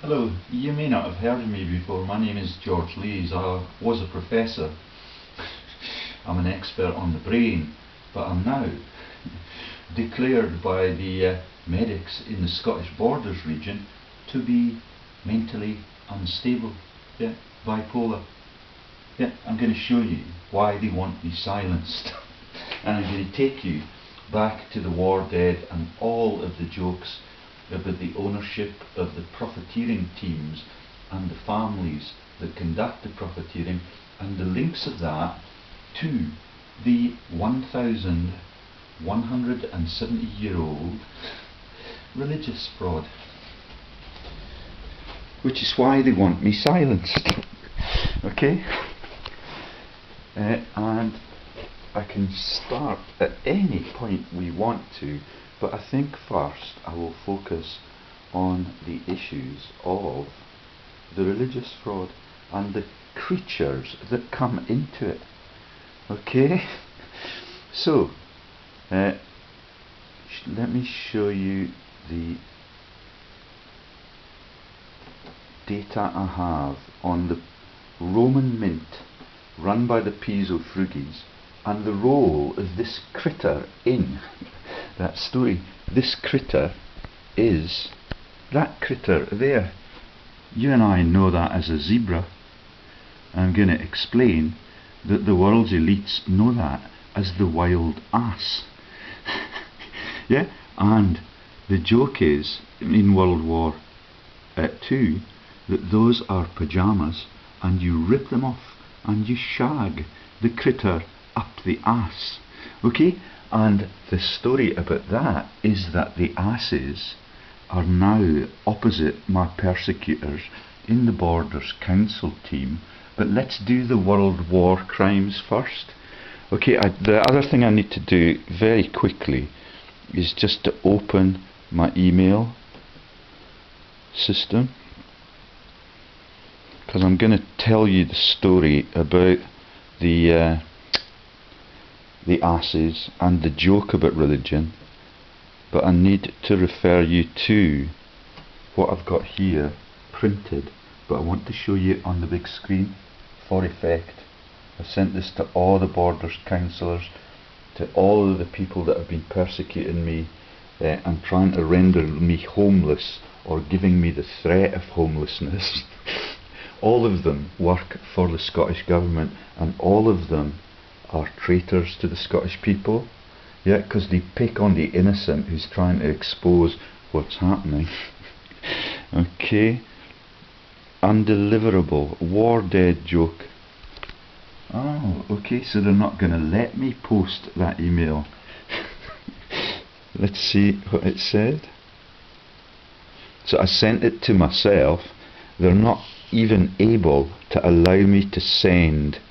Hello, you may not have heard of me before. My name is George Lees. I was a professor. I'm an expert on the brain, but I'm now declared by the medics in the Scottish Borders region to be mentally unstable, bipolar. I'm going to show you why they want me silenced. And I'm going to take you back to the war dead and all of the jokes about the ownership of the profiteering teams and the families that conduct the profiteering, and the links of that to the 1,170-year-old religious fraud, which is why they want me silenced. Okay? And I can start at any point we want to, but I think first I will focus on the issues of the religious fraud and the creatures that come into it. Okay? So, let me show you the data I have on the Roman mint run by the Piso-Frugies and the role of this critter in that story. This critter is that critter there. You and I know that as a zebra. I'm going to explain that the world's elites know that as the wild ass. And the joke is, in World War II, that those are pyjamas and you rip them off and you shag the critter up the ass. Okay? And the story about that is that the asses are now opposite my persecutors in the Borders Council team. But let's do the World War crimes first. Okay, the other thing I need to do very quickly is just to open my email system, because I'm going to tell you the story about the asses and the joke about religion, but I need to refer you to what I've got here printed, but I want to show you on the big screen for effect. I sent this to all the Borders councillors, to all of the people that have been persecuting me and trying to render me homeless or giving me the threat of homelessness. All of them work for the Scottish Government, and all of them are traitors to the Scottish people, because they pick on the innocent who's trying to expose what's happening. Okay, undeliverable, war dead joke. Oh, okay, so they're not going to let me post that email. Let's see what it said. So I sent it to myself. They're not even able to allow me to send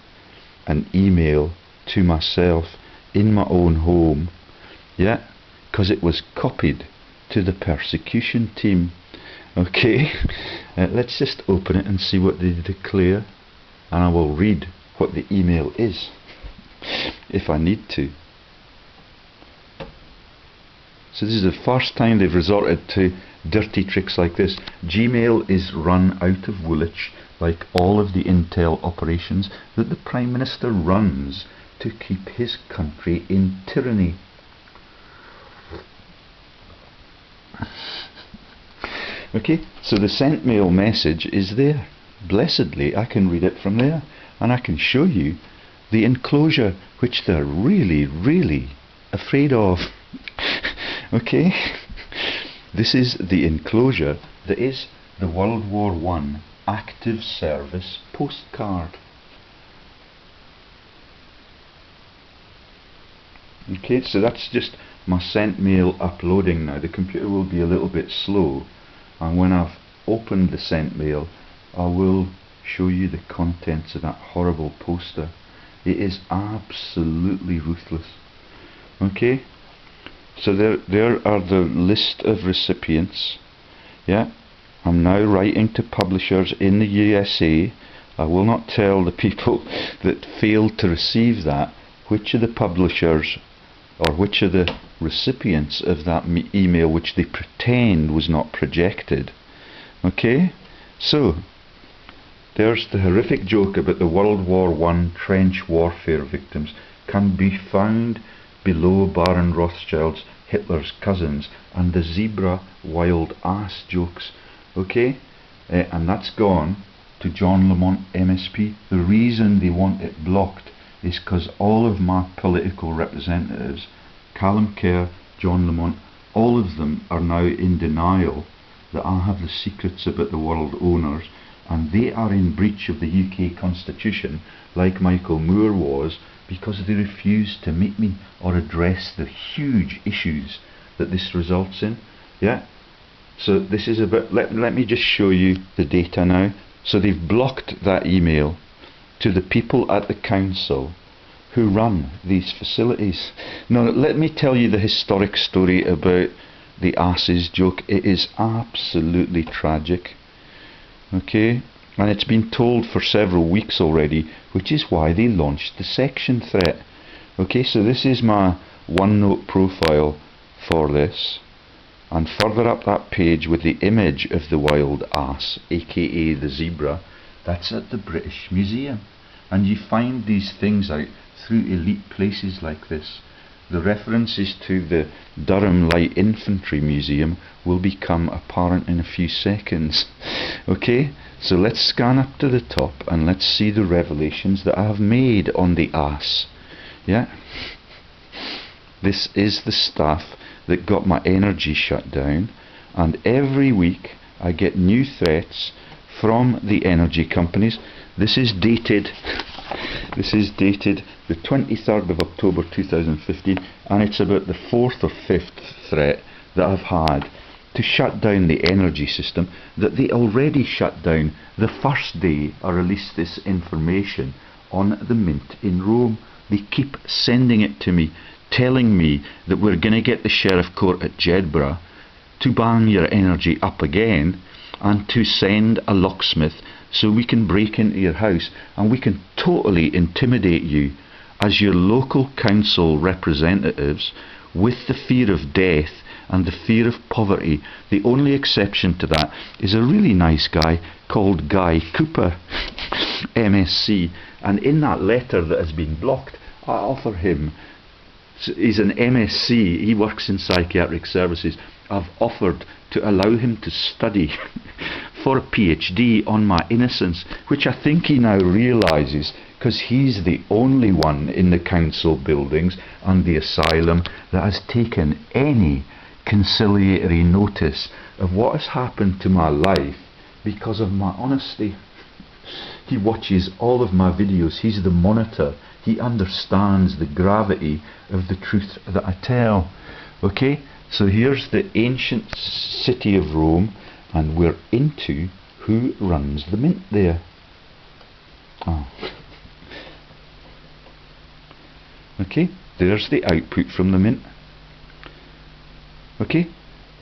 an email to myself in my own home, because it was copied to the persecution team. Okay, let's just open it and see what they declare, and I will read what the email is if I need to. So this is the first time they've resorted to dirty tricks like this. Gmail is run out of Woolwich, like all of the intel operations that the Prime Minister runs to keep his country in tyranny. Okay, so the sent mail message is there. Blessedly, I can read it from there, and I can show you the enclosure which they're really, really afraid of. Okay, this is the enclosure that is the World War I active service postcard. Okay, so that's just my sent mail uploading now. The computer will be a little bit slow, and when I've opened the sent mail I will show you the contents of that horrible poster. It is absolutely ruthless. Okay, so there are the list of recipients. I'm now writing to publishers in the USA. I will not tell the people that failed to receive that which of the publishers or which of the recipients of that email which they pretend was not projected. Okay, So, there's the horrific joke about the World War I trench warfare victims can be found below Baron Rothschild's Hitler's cousins and the zebra wild ass jokes. Okay? And that's gone to John Lamont MSP. The reason they want it blocked is because all of my political representatives, Callum Kerr, John Lamont, all of them are now in denial that I have the secrets about the world owners, and they are in breach of the UK Constitution like Michael Moore was, because they refuse to meet me or address the huge issues that this results in. Yeah? So this is about, let me just show you the data now. So they've blocked that email to the people at the council who run these facilities. Now let me tell you the historic story about the ASSES joke. It is absolutely tragic. Okay? And it's been told for several weeks already, which is why they launched the section threat. Okay, so this is my OneNote profile for this, and further up that page with the image of the wild ass, aka the zebra, that's at the British Museum. And you find these things out through elite places like this. The references to the Durham Light Infantry Museum will become apparent in a few seconds. Okay, so let's scan up to the top and let's see the revelations that I have made on the ass. Yeah, this is the staff that got my energy shut down, and every week I get new threats from the energy companies. This is dated the 23rd of October 2015, and it's about the 4th or 5th threat that I've had to shut down the energy system that they already shut down the first day I released this information on the Mint in Rome. They keep sending it to me, telling me that we're going to get the Sheriff Court at Jedburgh to bang your energy up again and to send a locksmith so we can break into your house and we can totally intimidate you as your local council representatives with the fear of death and the fear of poverty. The only exception to that is a really nice guy called Guy Couper, MSc, and in that letter that has been blocked, I offer him, he's an MSc, he works in psychiatric services, I've offered to allow him to study for a PhD on my innocence, which I think he now realises, because he's the only one in the council buildings and the asylum that has taken any conciliatory notice of what has happened to my life because of my honesty. He watches all of my videos, he's the monitor, he understands the gravity of the truth that I tell. Okay, so here's the ancient city of Rome, and we're into who runs the mint there. Oh. Okay, there's the output from the mint. Okay,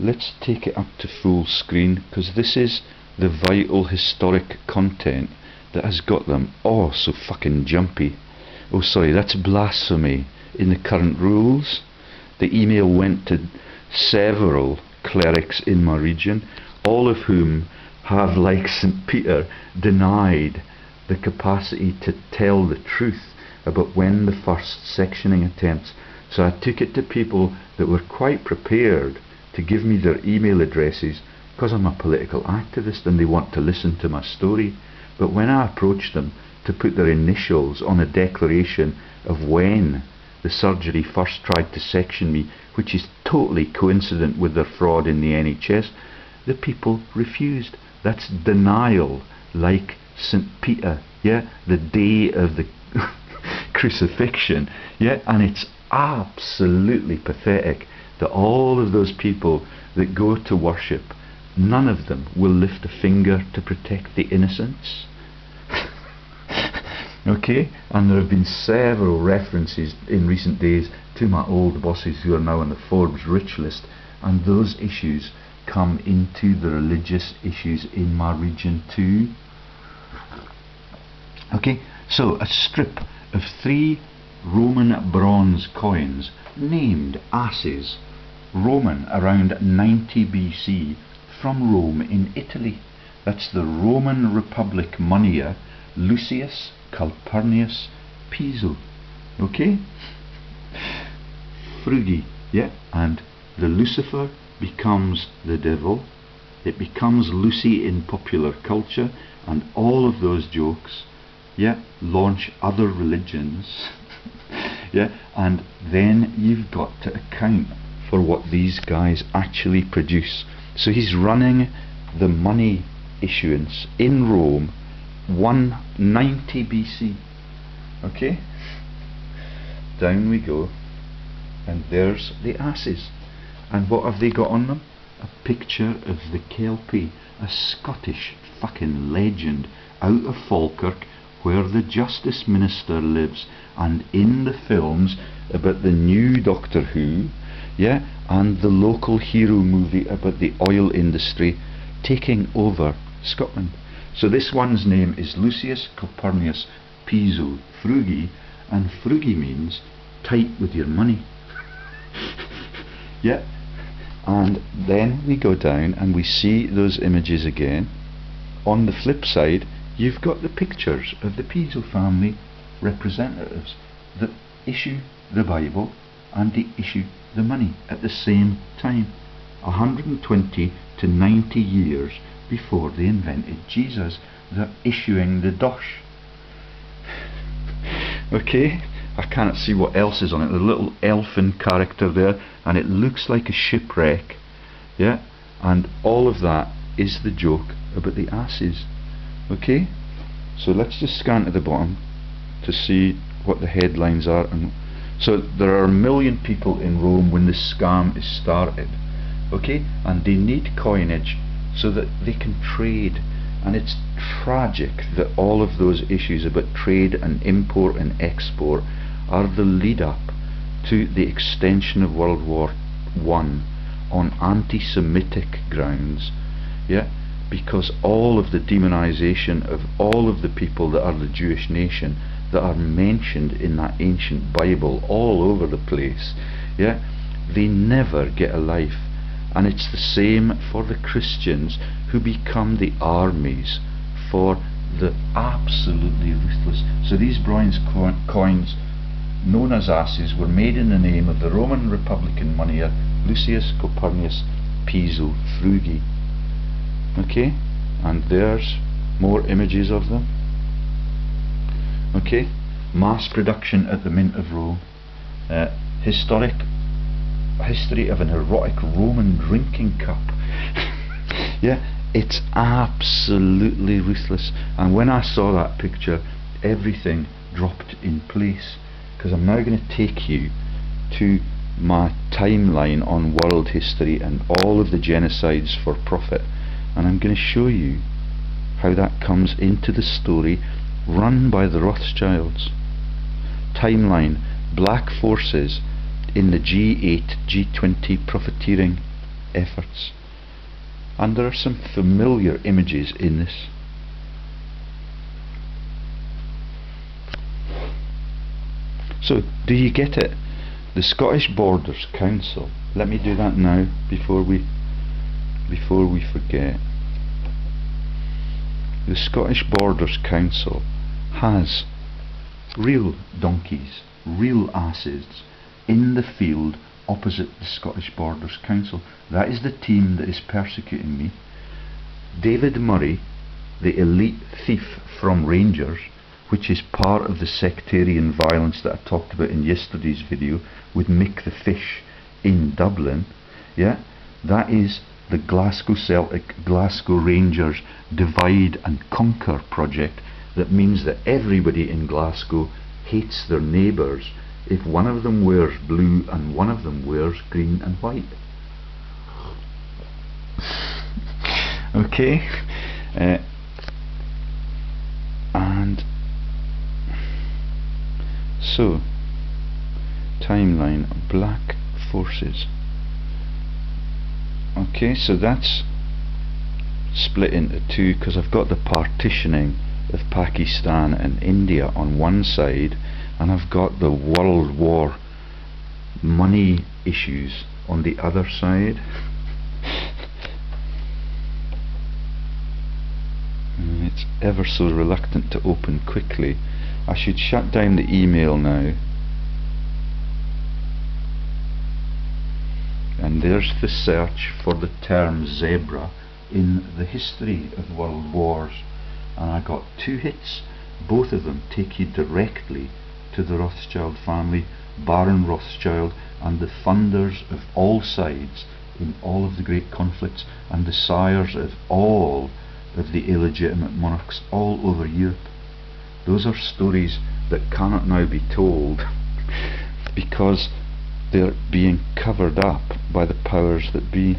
let's take it up to full screen, because this is the vital historic content that has got them oh so fucking jumpy. Oh sorry, that's blasphemy in the current rules. The email went to several clerics in my region, all of whom have, like St. Peter, denied the capacity to tell the truth about when the first sectioning attempts. So I took it to people that were quite prepared to give me their email addresses because I'm a political activist and they want to listen to my story. But when I approached them to put their initials on a declaration of when the surgery first tried to section me, which is totally coincident with their fraud in the NHS, the people refused. That's denial, like St. Peter, yeah, the day of the crucifixion, yeah, and it's absolutely pathetic that all of those people that go to worship, none of them will lift a finger to protect the innocents. Okay, and there have been several references in recent days to my old bosses who are now on the Forbes rich list, and those issues come into the religious issues in my region too. Okay, so a strip of 3 Roman bronze coins named ASSES, Roman around 90 BC, from Rome in Italy. That's the Roman Republic moneyer Lucius Calpurnius Piso. Okay? Frugi, yeah, and the Lucifer becomes the devil. It becomes Lucy in popular culture, and all of those jokes, yeah, launch other religions. Yeah, and then you've got to account for what these guys actually produce. So he's running the money issuance in Rome 190 BC. Okay, down we go, and there's the asses. And what have they got on them? A picture of the Kelpie, a Scottish fucking legend out of Falkirk, where the Justice Minister lives, and in the films about the new Doctor Who, yeah, and the local hero movie about the oil industry taking over Scotland. So this one's name is Lucius Calpurnius Piso Frugi, and Frugi means tight with your money. Yeah, and then we go down and we see those images again. On the flip side, you've got the pictures of the Piso family representatives that issue the Bible and they issue the money at the same time, 120 to 90 years before they invented Jesus. They're issuing the dosh. Okay, I can't see what else is on it. The little elfin character there, and it looks like a shipwreck. Yeah, and all of that is the joke about the asses. Okay, so let's just scan to the bottom to see what the headlines are. And so there are 1 million people in Rome when this scam is started. Okay, and they need coinage so that they can trade. And it's tragic that all of those issues about trade and import and export are the lead up to the extension of World War I on anti-Semitic grounds. Yeah, because all of the demonization of all of the people that are the Jewish nation that are mentioned in that ancient Bible all over the place, yeah, they never get a life. And it's the same for the Christians who become the armies for the absolutely ruthless. So these bronze coins, known as asses, were made in the name of the Roman Republican moneyer Lucius Calpurnius Piso Frugi. Okay, and there's more images of them. Okay, mass production at the Mint of Rome. History of an erotic Roman drinking cup. Yeah, it's absolutely ruthless. And when I saw that picture, everything dropped in place, because I'm now going to take you to my timeline on world history and all of the genocides for profit, and I'm going to show you how that comes into the story run by the Rothschilds. Timeline: black forces in the G8, G20 profiteering efforts. And there are some familiar images in this. So, do you get it? The Scottish Borders Council. Let me do that now before we forget. The Scottish Borders Council has real donkeys, real asses in the field opposite the Scottish Borders Council. That is the team that is persecuting me. David Murray, the elite thief from Rangers, which is part of the sectarian violence that I talked about in yesterday's video with Mick the Fish in Dublin, yeah, that is the Glasgow Celtic, Glasgow Rangers divide and conquer project that means that everybody in Glasgow hates their neighbours if one of them wears blue and one of them wears green and white. Okay, and so timeline: black forces. Okay, so that's split into two because I've got the partitioning of Pakistan and India on one side, and I've got the World War money issues on the other side. ever so reluctant to open quickly. I should shut down the email now. And there's the search for the term zebra in the history of world wars, and I got 2 hits. Both of them take you directly to the Rothschild family, Baron Rothschild, and the funders of all sides in all of the great conflicts, and the sires of all of the illegitimate monarchs all over Europe. Those are stories that cannot now be told because they're being covered up by the powers that be.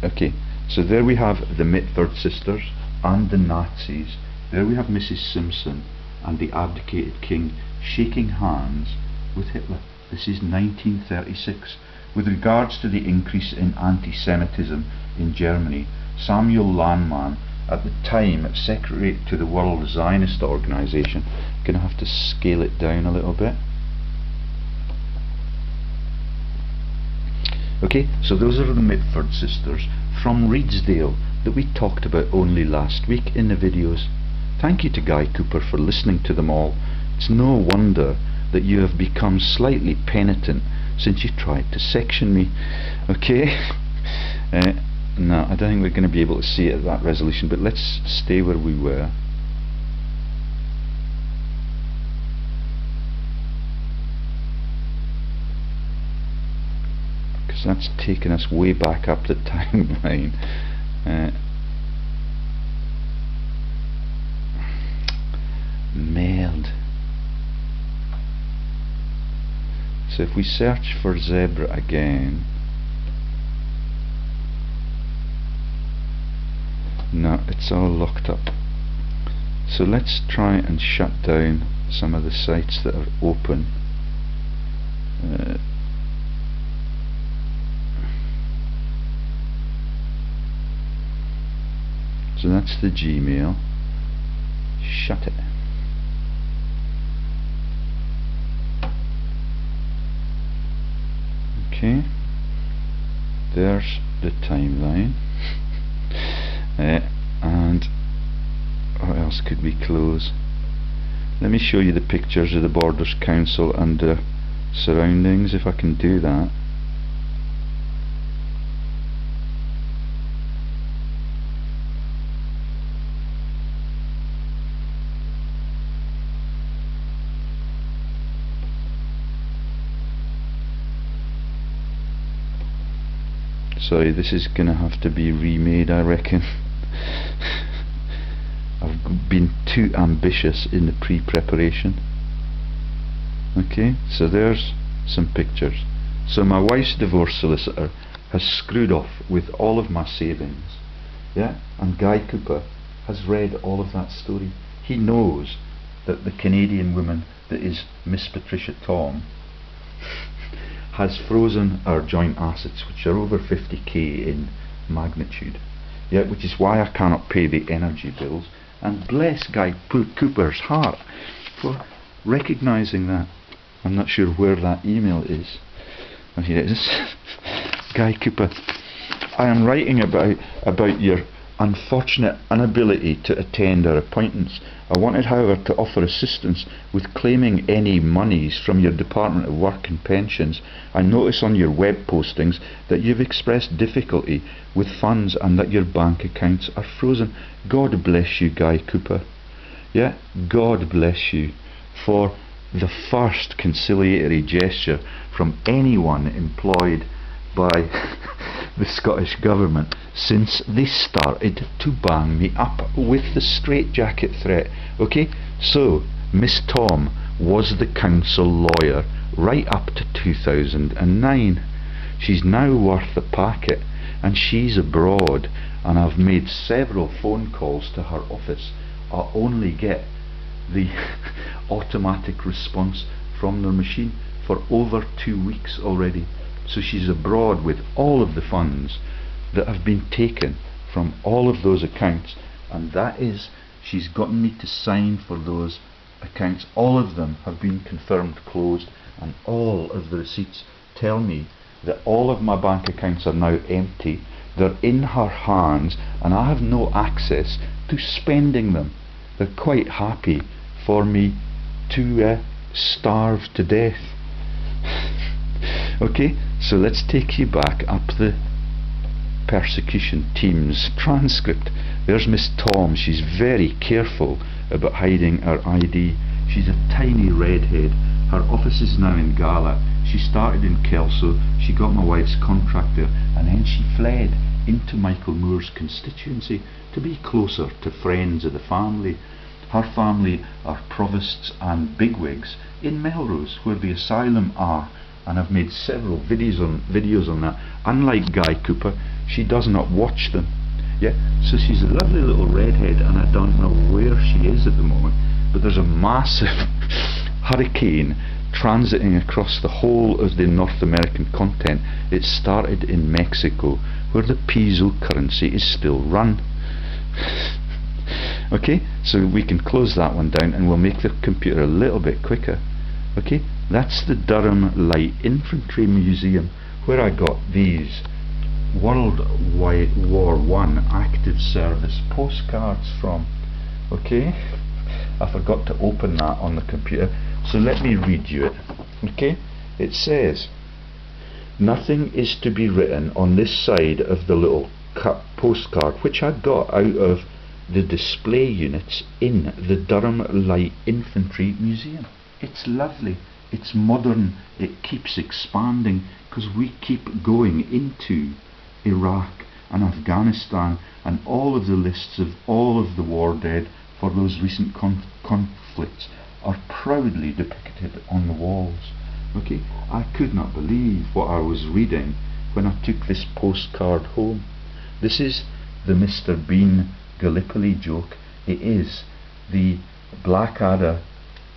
Okay, so there we have the Mitford sisters and the Nazis. There we have Mrs. Simpson and the abdicated king shaking hands with Hitler. This is 1936. With regards to the increase in anti-Semitism in Germany, Samuel Landmann, at the time secretary to the World Zionist Organization, going to have to scale it down a little bit. Okay, so those are the Mitford sisters from Redesdale that we talked about only last week in the videos. Thank you to Guy Couper for listening to them all. It's no wonder that you have become slightly penitent since you tried to section me. Okay, no, I don't think we're going to be able to see it at that resolution, but let's stay where we were. Because that's taken us way back up the timeline. Merde. So if we search for zebra again, no, it's all locked up. So let's try and shut down some of the sites that are open. So that's the Gmail. Shut it. Okay, there's the timeline. And what else could we close? Let me show you the pictures of the Borders Council and the surroundings, if I can do that. Sorry, this is going to have to be remade, I reckon. I've been too ambitious in the pre-preparation. Okay, so there's some pictures. So my wife's divorce solicitor has screwed off with all of my savings, yeah, and Guy Couper has read all of that story. He knows that the Canadian woman that is Ms Patricia Tom has frozen our joint assets, which are over 50k in magnitude, yeah, which is why I cannot pay the energy bills. And bless Guy Couper's heart for recognising that. I'm not sure where that email is. Oh, here it is. Guy Couper, I am writing about your unfortunate inability to attend our appointments. I wanted, however, to offer assistance with claiming any monies from your Department of Work and Pensions. I notice on your web postings that you've expressed difficulty with funds and that your bank accounts are frozen. God bless you, Guy Couper. Yeah, God bless you for the first conciliatory gesture from anyone employed by the Scottish Government since they started to bang me up with the straitjacket threat. Okay, so Miss Tom was the council lawyer right up to 2009. She's now worth a packet, and she's abroad, and I've made several phone calls to her office. I only get the automatic response from their machine for over 2 weeks already. So she's abroad with all of the funds that have been taken from all of those accounts, and that is, she's gotten me to sign for those accounts. All of them have been confirmed closed, and all of the receipts tell me that all of my bank accounts are now empty, They're in her hands, and I have no access to spending them. They're quite happy for me to starve to death. Okay, so let's take you back up the persecution team's transcript. There's Miss Tom. She's very careful about hiding her ID. She's a tiny redhead. Her office is now in Gala. She started in Kelso. She got my wife's contract there, and then she fled into Michael Moore's constituency to be closer to friends of the family. Her family are provosts and bigwigs in Melrose, where the asylum are, and I've made several videos on that. Unlike Guy Couper, she does not watch them. Yeah, so she's a lovely little redhead, and I don't know where she is at the moment, but there's a massive hurricane transiting across the whole of the North American continent. It started in Mexico, where the peso currency is still run. Okay, so we can close that one down, and we'll make the computer a little bit quicker. Okay, that's the Durham Light Infantry Museum, where I got these World War I active service postcards from. Okay, I forgot to open that on the computer, so let me read you it. Okay, it says, nothing is to be written on this side of the little cut postcard, which I got out of the display units in the Durham Light Infantry Museum. It's lovely, it's modern, it keeps expanding, because we keep going into Iraq and Afghanistan, and all of the lists of all of the war dead for those recent conflicts are proudly depicted on the walls. Okay, I could not believe what I was reading when I took this postcard home. This is the Mr. Bean Gallipoli joke. It is the Blackadder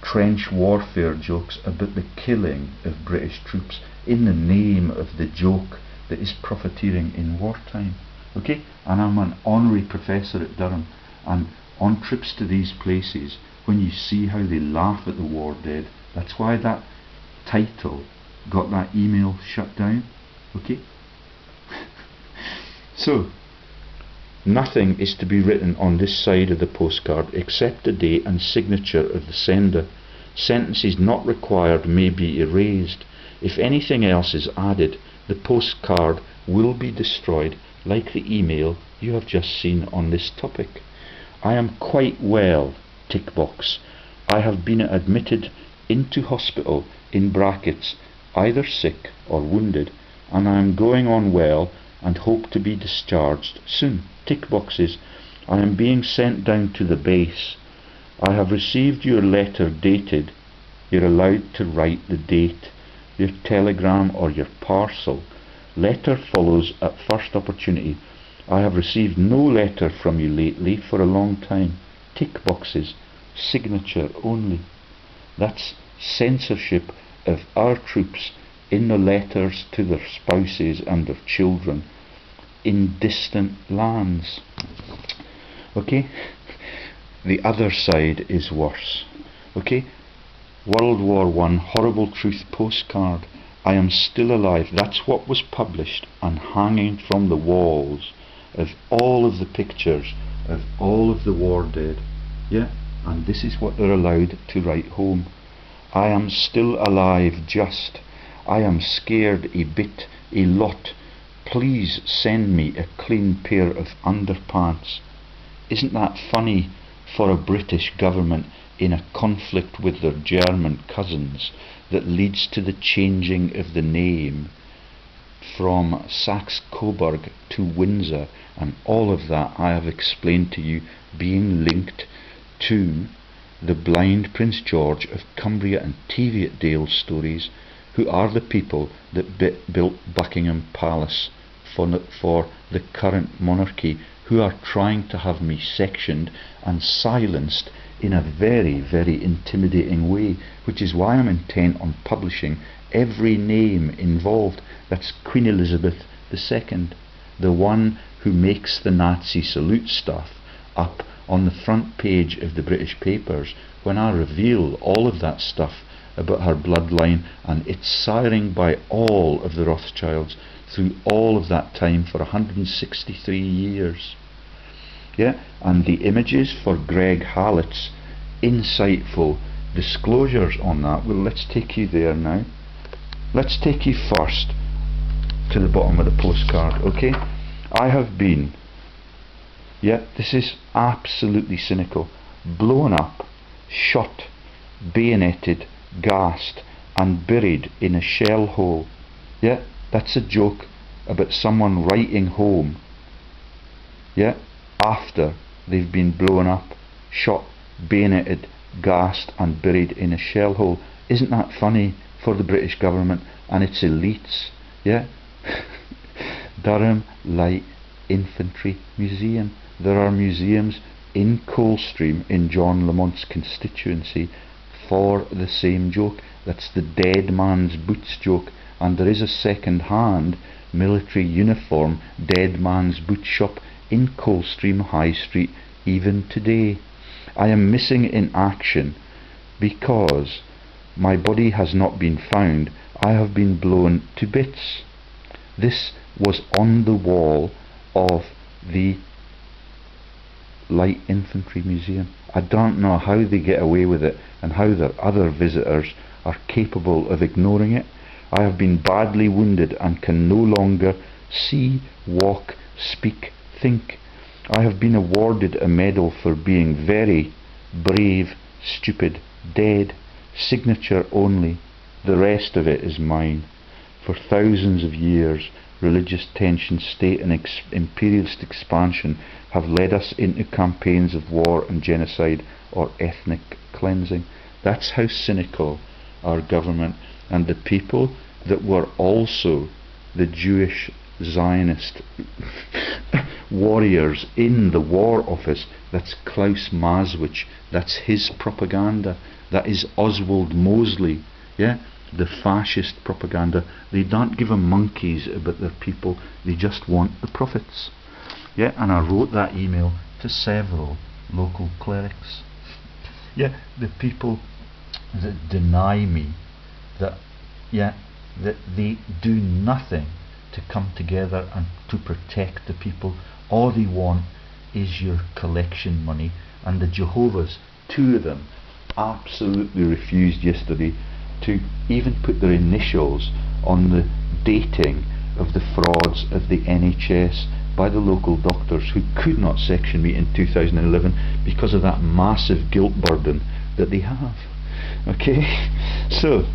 trench warfare jokes about the killing of British troops in the name of the joke that is profiteering in wartime. Okay, and I'm an honorary professor at Durham, and on trips to these places, when you see how they laugh at the war dead, that's why that title got that email shut down. Okay. So nothing is to be written on this side of the postcard except the date and signature of the sender. Sentences not required may be erased. If anything else is added, the postcard will be destroyed, like the email you have just seen on this topic. I am quite well, tick box. I have been admitted into hospital, in brackets, either sick or wounded, and I am going on well and hope to be discharged soon. Tick boxes. I am being sent down to the base. I have received your letter dated. You're allowed to write the date, your telegram or your parcel. Letter follows at first opportunity. I have received no letter from you lately for a long time. Tick boxes. Signature only. That's censorship of our troops in the letters to their spouses and their children in distant lands. Okay, the other side is worse. Okay, World War I horrible truth postcard. I am still alive. That's what was published and hanging from the walls of all of the pictures of all of the war dead. Yeah, and this is what they're allowed to write home. I am still alive, just. I am scared a bit, a lot. Please send me a clean pair of underpants. Isn't that funny for a British government in a conflict with their German cousins that leads to the changing of the name from Saxe Coburg to Windsor, and all of that I have explained to you, being linked to the blind Prince George of Cumbria and Teviotdale stories, who are the people that built Buckingham Palace for the current monarchy, who are trying to have me sectioned and silenced in a very, very intimidating way, which is why I'm intent on publishing every name involved. That's Queen Elizabeth II, the one who makes the Nazi salute stuff up on the front page of the British papers. When I reveal all of that stuff about her bloodline, and it's siring by all of the Rothschilds through all of that time for 163 years. Yeah, and the images for Greg Hallett's insightful disclosures on that, well, let's take you there now. Let's take you first to the bottom of the postcard, okay? I have been, yeah, this is absolutely cynical, blown up, shot, bayoneted, gassed and buried in a shell hole. Yeah, that's a joke about someone writing home, yeah, after they've been blown up, shot, bayoneted, gassed and buried in a shell hole. Isn't that funny for the British government and its elites? Yeah. Durham Light Infantry Museum. There are museums in Coldstream in John Lamont's constituency for the same joke. That's the dead man's boots joke, and there is a second-hand military uniform dead man's boot shop in Coldstream High Street even today. I am missing in action because my body has not been found. I have been blown to bits. This was on the wall of the Light Infantry Museum. I don't know how they get away with it and how their other visitors are capable of ignoring it. I have been badly wounded and can no longer see, walk, speak, think. I have been awarded a medal for being very brave, stupid, dead. Signature only. The rest of it is mine. For thousands of years, religious tension, state and imperialist expansion have led us into campaigns of war and genocide or ethnic cleansing. That's how cynical our government and the people that were also the Jewish Zionist warriors in the War Office. That's Klaus Maswich. That's his propaganda. That is Oswald Mosley. Yeah, the fascist propaganda. They don't give a monkeys about their people. They just want the profits. Yeah, and I wrote that email to several local clerics. Yeah, the people that deny me that, yeah, that they do nothing to come together and to protect the people. All they want is your collection money. And the Jehovah's, two of them, absolutely refused yesterday to even put their initials on the dating of the frauds of the NHS by the local doctors who could not section me in 2011 because of that massive guilt burden that they have. Okay, so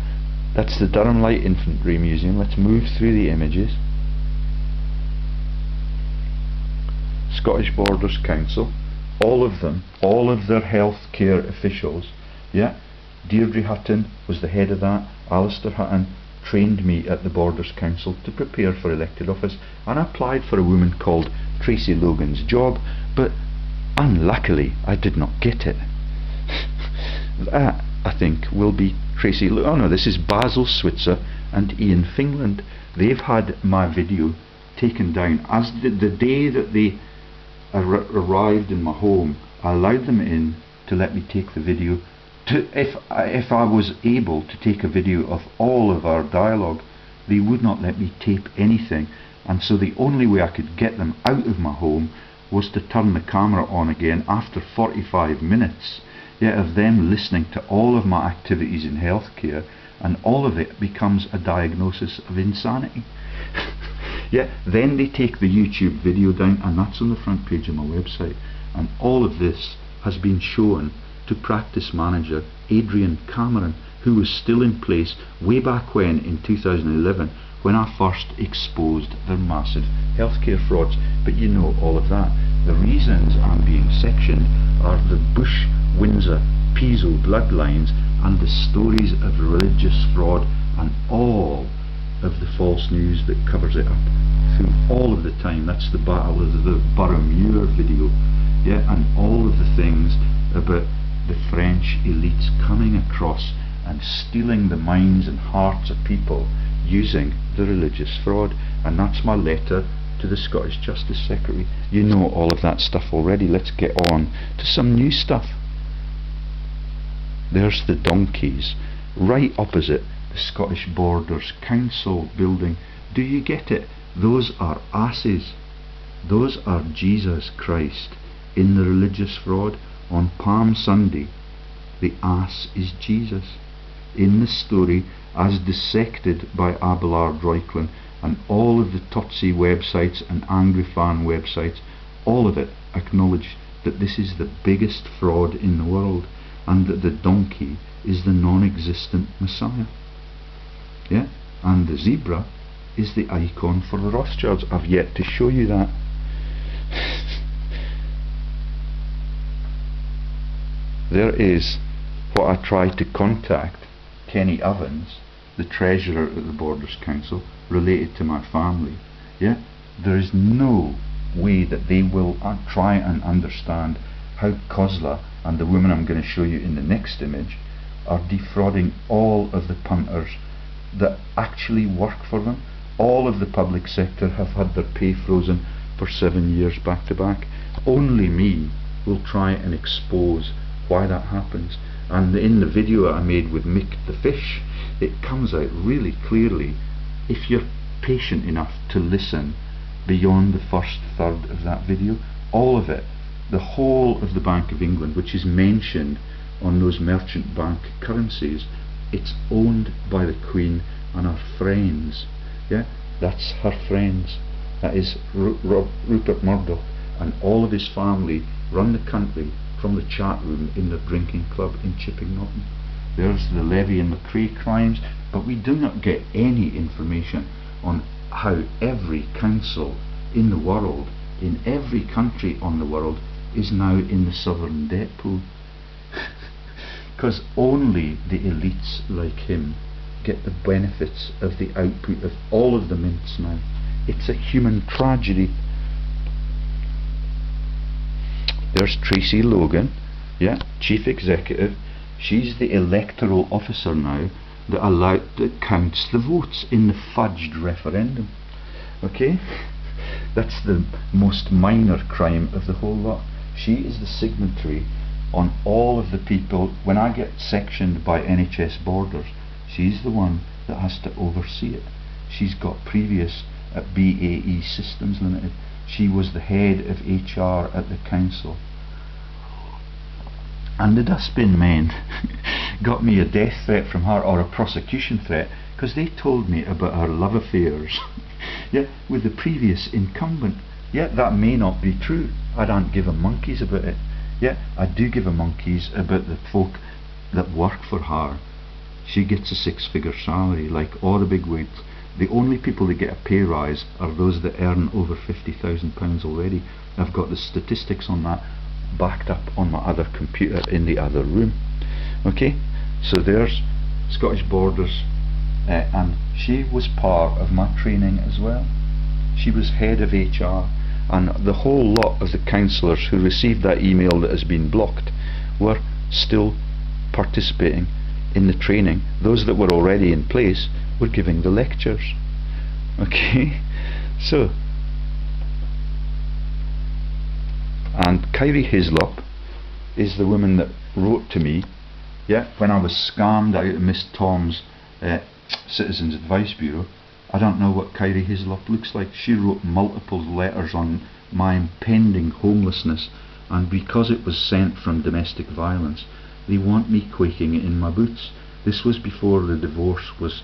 that's the Durham Light Infantry Museum. Let's move through the images. Scottish Borders Council, all of them, all of their healthcare officials, yeah. Deirdre Hutton was the head of that. Alistair Hutton trained me at the Borders Council to prepare for elected office, and I applied for a woman called TRACY Logan's job, but unluckily I did not get it. That, I think, will be Tracy. Oh no, this is Basil Swizers and Ian Fingland. They've had my video taken down. As the day that they arrived in my home, I allowed them in to let me take the video. If I was able to take a video of all of our dialogue, they would not let me tape anything, and so the only way I could get them out of my home was to turn the camera on again after 45 minutes, yeah, of them listening to all of my activities in healthcare, and all of it becomes a diagnosis of insanity. Yeah, then they take the YouTube video down, and that's on the front page of my website, and all of this has been shown to practice manager Adrian Cameron, who was still in place way back when, in 2011, when I first exposed their massive healthcare frauds. But you know all of that. The reasons I'm being sectioned are the Bush, Windsor, Piso bloodlines and the stories of religious fraud and all of the false news that covers it up through all of the time. That's the Battle of the Borough Muir video, yeah, and all of the things about the French elites coming across and stealing the minds and hearts of people using the religious fraud. And that's my letter to the Scottish Justice Secretary. You know all of that stuff already. Let's get on to some new stuff. There's the donkeys right opposite the Scottish Borders Council building. Do you get it? Those are asses. Those are Jesus Christ in the religious fraud. On Palm Sunday, the ass is Jesus. In the story, as dissected by Abelard Reuchlin and all of the Tootsie websites and Angry Fan websites, all of it acknowledge that this is the biggest fraud in the world, and that the donkey is the non-existent Messiah. Yeah, and the zebra is the icon for the Rothschilds. I've yet to show you that. There is what I tried to contact Kenny Evans, the treasurer at the Borders Council, related to my family. Yeah, there is no way that they will try and understand how Kozla and the woman I'm going to show you in the next image are defrauding all of the punters that actually work for them. All of the public sector have had their pay frozen for 7 years back to back. Only me will try and expose why that happens. And in the video I made with Mick the Fish, it comes out really clearly if you're patient enough to listen beyond the first third of that video. All of it, the whole of the Bank of England, which is mentioned on those merchant bank currencies, it's owned by the Queen and her friends. Yeah, that's her friends. That is Rupert Murdoch and all of his family run the country from the chat room in the drinking club in Chipping Norton. There's the Levy and McCrae crimes, but we do not get any information on how every council in the world, in every country on the world, is now in the sovereign debt pool. Because only the elites like him get the benefits of the output of all of the mints now. It's a human tragedy. There's TRACY LOGAN, yeah, Chief Executive. She's the electoral officer now that counts the votes in the fudged referendum. Okay? That's the most minor crime of the whole lot. She is the signatory on all of the people. When I get sectioned by NHS Borders, she's the one that has to oversee it. She's got previous at BAE Systems Limited. She was the head of HR at the council. And the dustbin men got me a death threat from her, or a prosecution threat, because they told me about her love affairs yeah, with the previous incumbent. Yeah, that may not be true. I don't give a monkeys about it. Yeah, I do give a monkeys about the folk that work for her. She gets a 6-figure salary like all the big wigs. The only people that get a pay rise are those that earn over £50,000 already. I've got the statistics on that backed up on my other computer in the other room. Okay, so there's Scottish Borders, and she was part of my training as well. She was head of HR, and the whole lot of the councillors who received that email that has been blocked were still participating in the training. Those that were already in place were giving the lectures. Okay, so, and Kyrie Hislop is the woman that wrote to me, yeah, when I was scammed out of Miss Tom's Citizens Advice Bureau. I don't know what Kyrie Hislop looks like. She wrote multiple letters on my impending homelessness, and because it was sent from domestic violence, they want me quaking in my boots. This was before the divorce was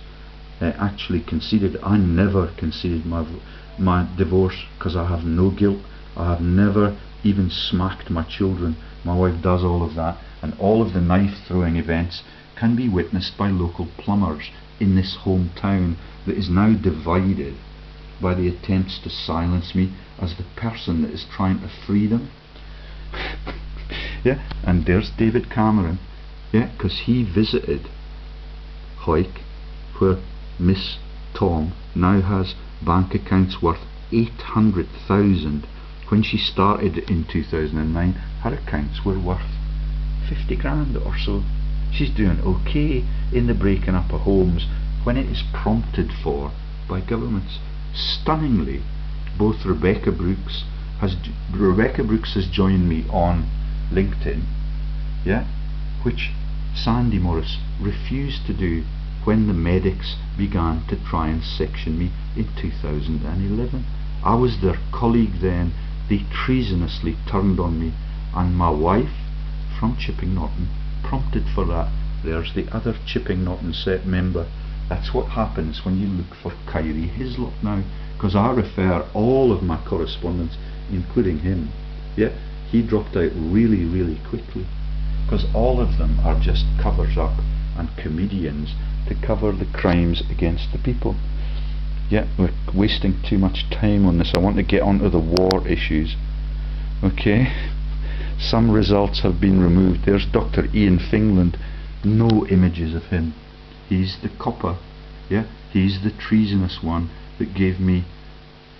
actually conceded. I never conceded my divorce because I have no guilt. I have never even smacked my children. My wife does all of that, and all of the knife throwing events can be witnessed by local plumbers in this hometown that is now divided by the attempts to silence me as the person that is trying to free them. Yeah, and there's David Cameron, yeah, because he visited Hawick, where Miss Tom now has bank accounts worth 800,000. When she started in 2009, her accounts were worth 50 grand or so. She's doing okay in the breaking up of homes when it is prompted for by governments. Stunningly, both Rebecca Brooks has joined me on LinkedIn, yeah, which Sandy Morris refused to do when the medics began to try and section me in 2011. I was their colleague then. They treasonously turned on me, and my wife from Chipping Norton prompted for that. There's the other Chipping Norton set member. That's what happens when you look for Kyrie Hislop now, because I refer all of my correspondence, including him. Yeah, he dropped out really, really quickly, because all of them are just covers up and comedians to cover the crimes against the people. Yeah, we're wasting too much time on this. I want to get onto the war issues. Okay, some results have been removed. There's Dr. Ian Fingland. No images of him. He's the copper. Yeah, he's the treasonous one that gave me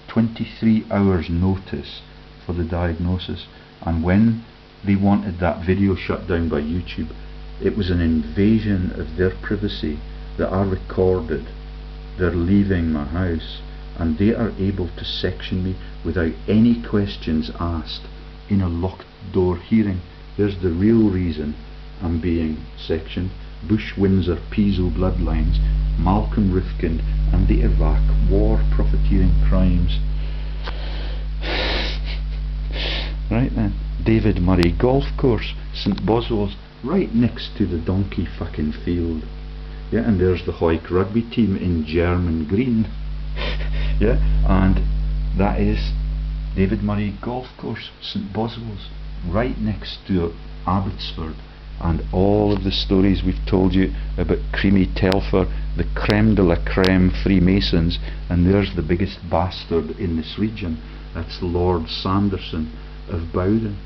23 hours notice for the diagnosis. And when they wanted that video shut down by YouTube, it was an invasion of their privacy that I recorded. They're leaving my house, and they are able to section me without any questions asked in a locked door hearing. There's the real reason I'm being sectioned. Bush Windsor Piso bloodlines, Malcolm Rifkind, and the Iraq war profiteering crimes. Right then, David Murray Golf Course, St Boswell's, right next to the donkey fucking field. Yeah, and there's the Hoyk rugby team in German green. Yeah, and that is David Murray Golf Course, St Boswell's, right next to Abbotsford. And all of the stories we've told you about Creamy Telfer, the creme de la creme Freemasons, and there's the biggest bastard in this region. That's Lord Sanderson of Bowden.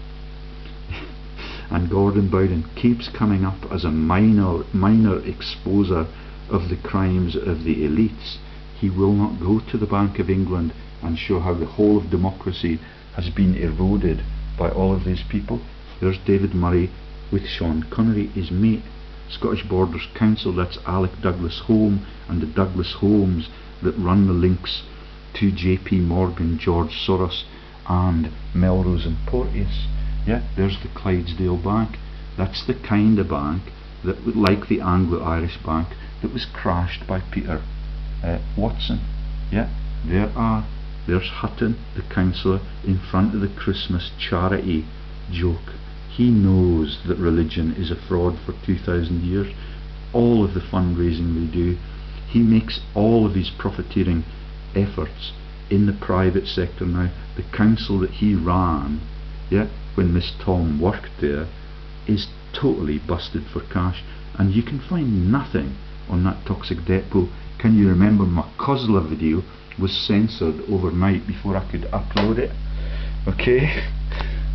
And Gordon Bowden keeps coming up as a minor exposer of the crimes of the elites. He will not go to the Bank of England and show how the whole of democracy has been eroded by all of these people. There's David Murray with Sean Connery, his mate. Scottish Borders Council, that's Alec Douglas Home and the Douglas Homes that run the links to JP Morgan, George Soros and Melrose and Porteous. Yeah, there's the Clydesdale Bank. That's the kind of bank that, like the Anglo-Irish Bank, that was crashed by Peter Watson. Yeah, there's Hutton, the councillor, in front of the Christmas charity joke. He knows that religion is a fraud for 2,000 years. All of the fundraising they do, he makes all of his profiteering efforts in the private sector now. The council that he ran, yeah, when Miss Tom worked there, is totally busted for cash, and you can find nothing on that toxic debt pool. Can you remember my Kozla video was censored overnight before I could upload it? Okay,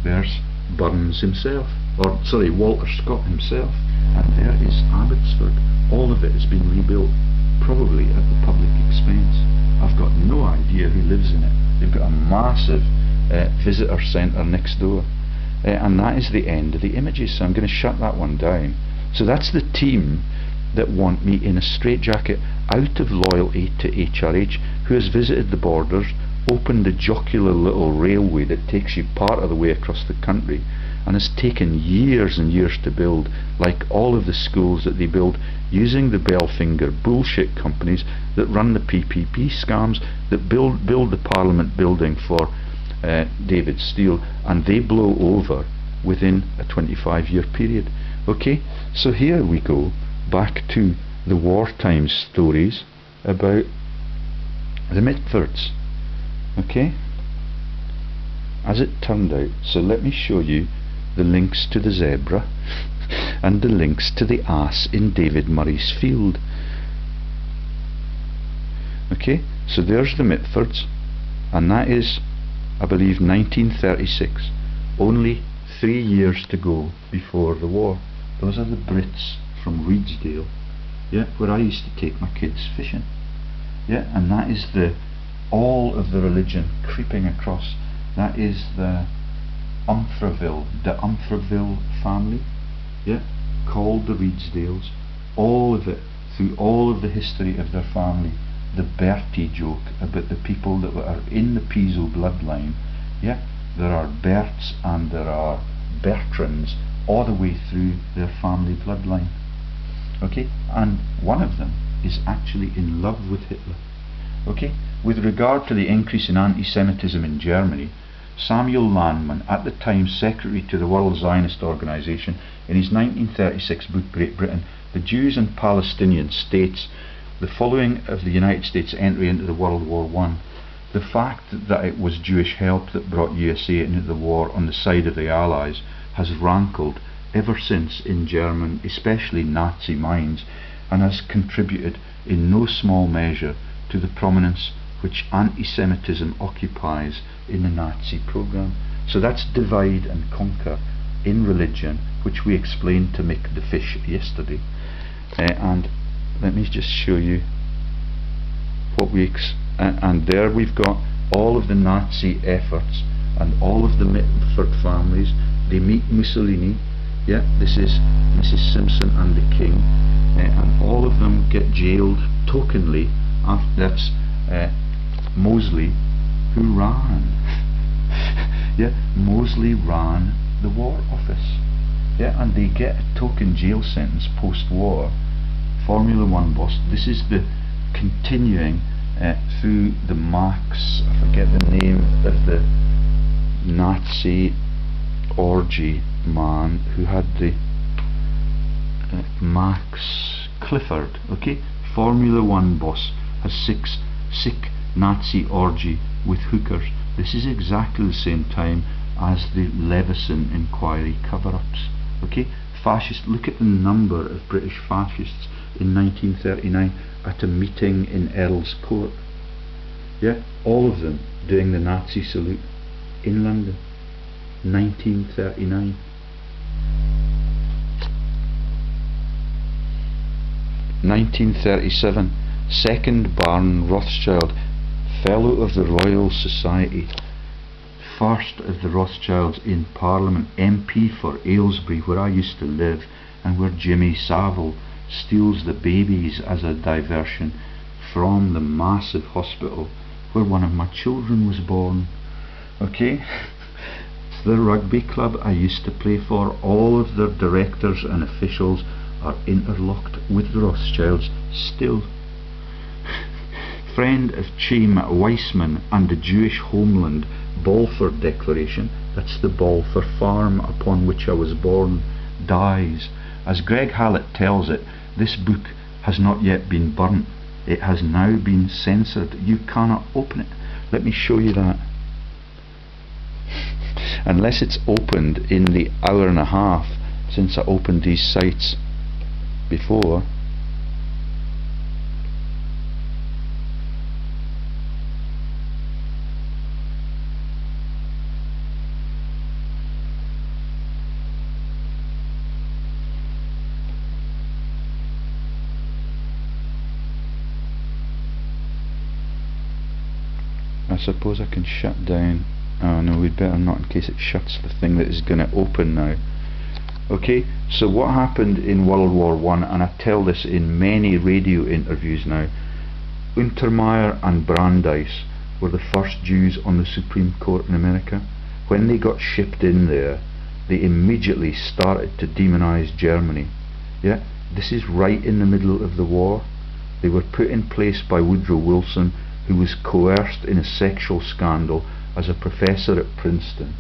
there's Burns himself, or sorry, Walter Scott himself, and there is Abbotsford. All of it has been rebuilt, probably at the public expense. I've got no idea who lives in it. They've got a massive visitor centre next door, and that is the end of the images, so I'm going to shut that one down. So that's the team that want me in a straitjacket out of loyalty to HRH, who has visited the borders, opened a jocular little railway that takes you part of the way across the country, and has taken years and years to build, like all of the schools that they build using the Belfinger bullshit companies that run the PPP scams, that build the Parliament building for David Steele, and they blow over within a 25-year period. Okay, so here we go back to the wartime stories about the Mitfords. Okay, as it turned out, so let me show you the links to the zebra and the links to the ass in David Murray's field. Okay, so there's the Mitfords, and that is, I believe, 1936. Only 3 years to go before the war. Those are the Brits from Redesdale, yeah, where I used to take my kids fishing. Yeah, and that is all of the religion creeping across. That is the Umfraville family, yeah, called the Redesdales. All of it, through all of the history of their family, the Bertie joke about the people that are in the Piso bloodline. Yeah, there are Berts and there are Bertrands all the way through their family bloodline. Okay, and one of them is actually in love with Hitler. Okay, with regard to the increase in anti-Semitism in Germany, Samuel Landman, at the time Secretary to the World Zionist Organization, in his 1936 book Great Britain, The Jews and Palestinians, states the following of the United States entry into the World War I. The fact that it was Jewish help that brought USA into the war on the side of the Allies has rankled ever since in German, especially Nazi minds, and has contributed in no small measure to the prominence which anti-Semitism occupies in the Nazi program. So that's divide and conquer in religion, which we explained to Mick the Fish yesterday. And let me just show you what we and there we've got all of the Nazi efforts and all of the MITFORD families. They meet Mussolini. Yeah, this is Mrs. Simpson and the King, and all of them get jailed tokenly. That's Mosley, who ran. Yeah, Mosley ran the War Office. Yeah, and they get a token jail sentence post-war. Formula One boss. This is the continuing through the Max. I forget the name of the Nazi orgy man who had the Max Clifford. Okay, Formula One boss has sick Nazi orgy with hookers. This is exactly the same time as the Leveson inquiry cover-ups. Okay, fascists. Look at the number of British fascists in 1939 at a meeting in Earl's Court. Yeah, all of them doing the Nazi salute in London. 1939. 1937, second Baron Rothschild, Fellow of the Royal Society, first of the Rothschilds in Parliament, MP for Aylesbury, where I used to live, and where Jimmy Savile steals the babies as a diversion from the massive hospital where one of my children was born. Okay, it's the rugby club I used to play for. All of their directors and officials are interlocked with the Rothschilds still. Friend of Chaim Weissman and the Jewish homeland Balfour Declaration, that's the Balfour farm upon which I was born, dies. As Greg Hallett tells it, this book has not yet been burnt. It has now been censored. You cannot open it. Let me show you that. Unless it's opened in the hour and a half since I opened these sites before. I suppose I can shut down. Oh no, we'd better not, in case it shuts the thing that is going to open now. Okay, so what happened in World War I, and I tell this in many radio interviews now, Untermeyer and Brandeis were the first Jews on the Supreme Court in America. When they got shipped in there, they immediately started to demonize Germany. Yeah, this is right in the middle of the war. They were put in place by Woodrow Wilson, who was coerced in a sexual scandal as a professor at Princeton.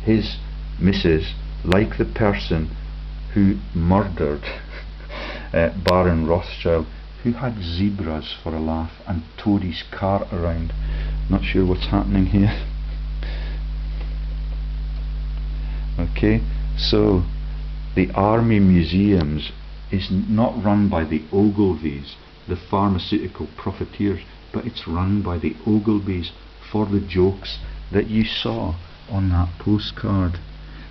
His missus, like the person who murdered Baron Rothschild, who had zebras for a laugh and towed his cart around. Not sure what's happening here. Okay, so the Army Museums is not run by the Ogilvies, the pharmaceutical profiteers, but it's run by the Ogilvies for the jokes that you saw on that postcard.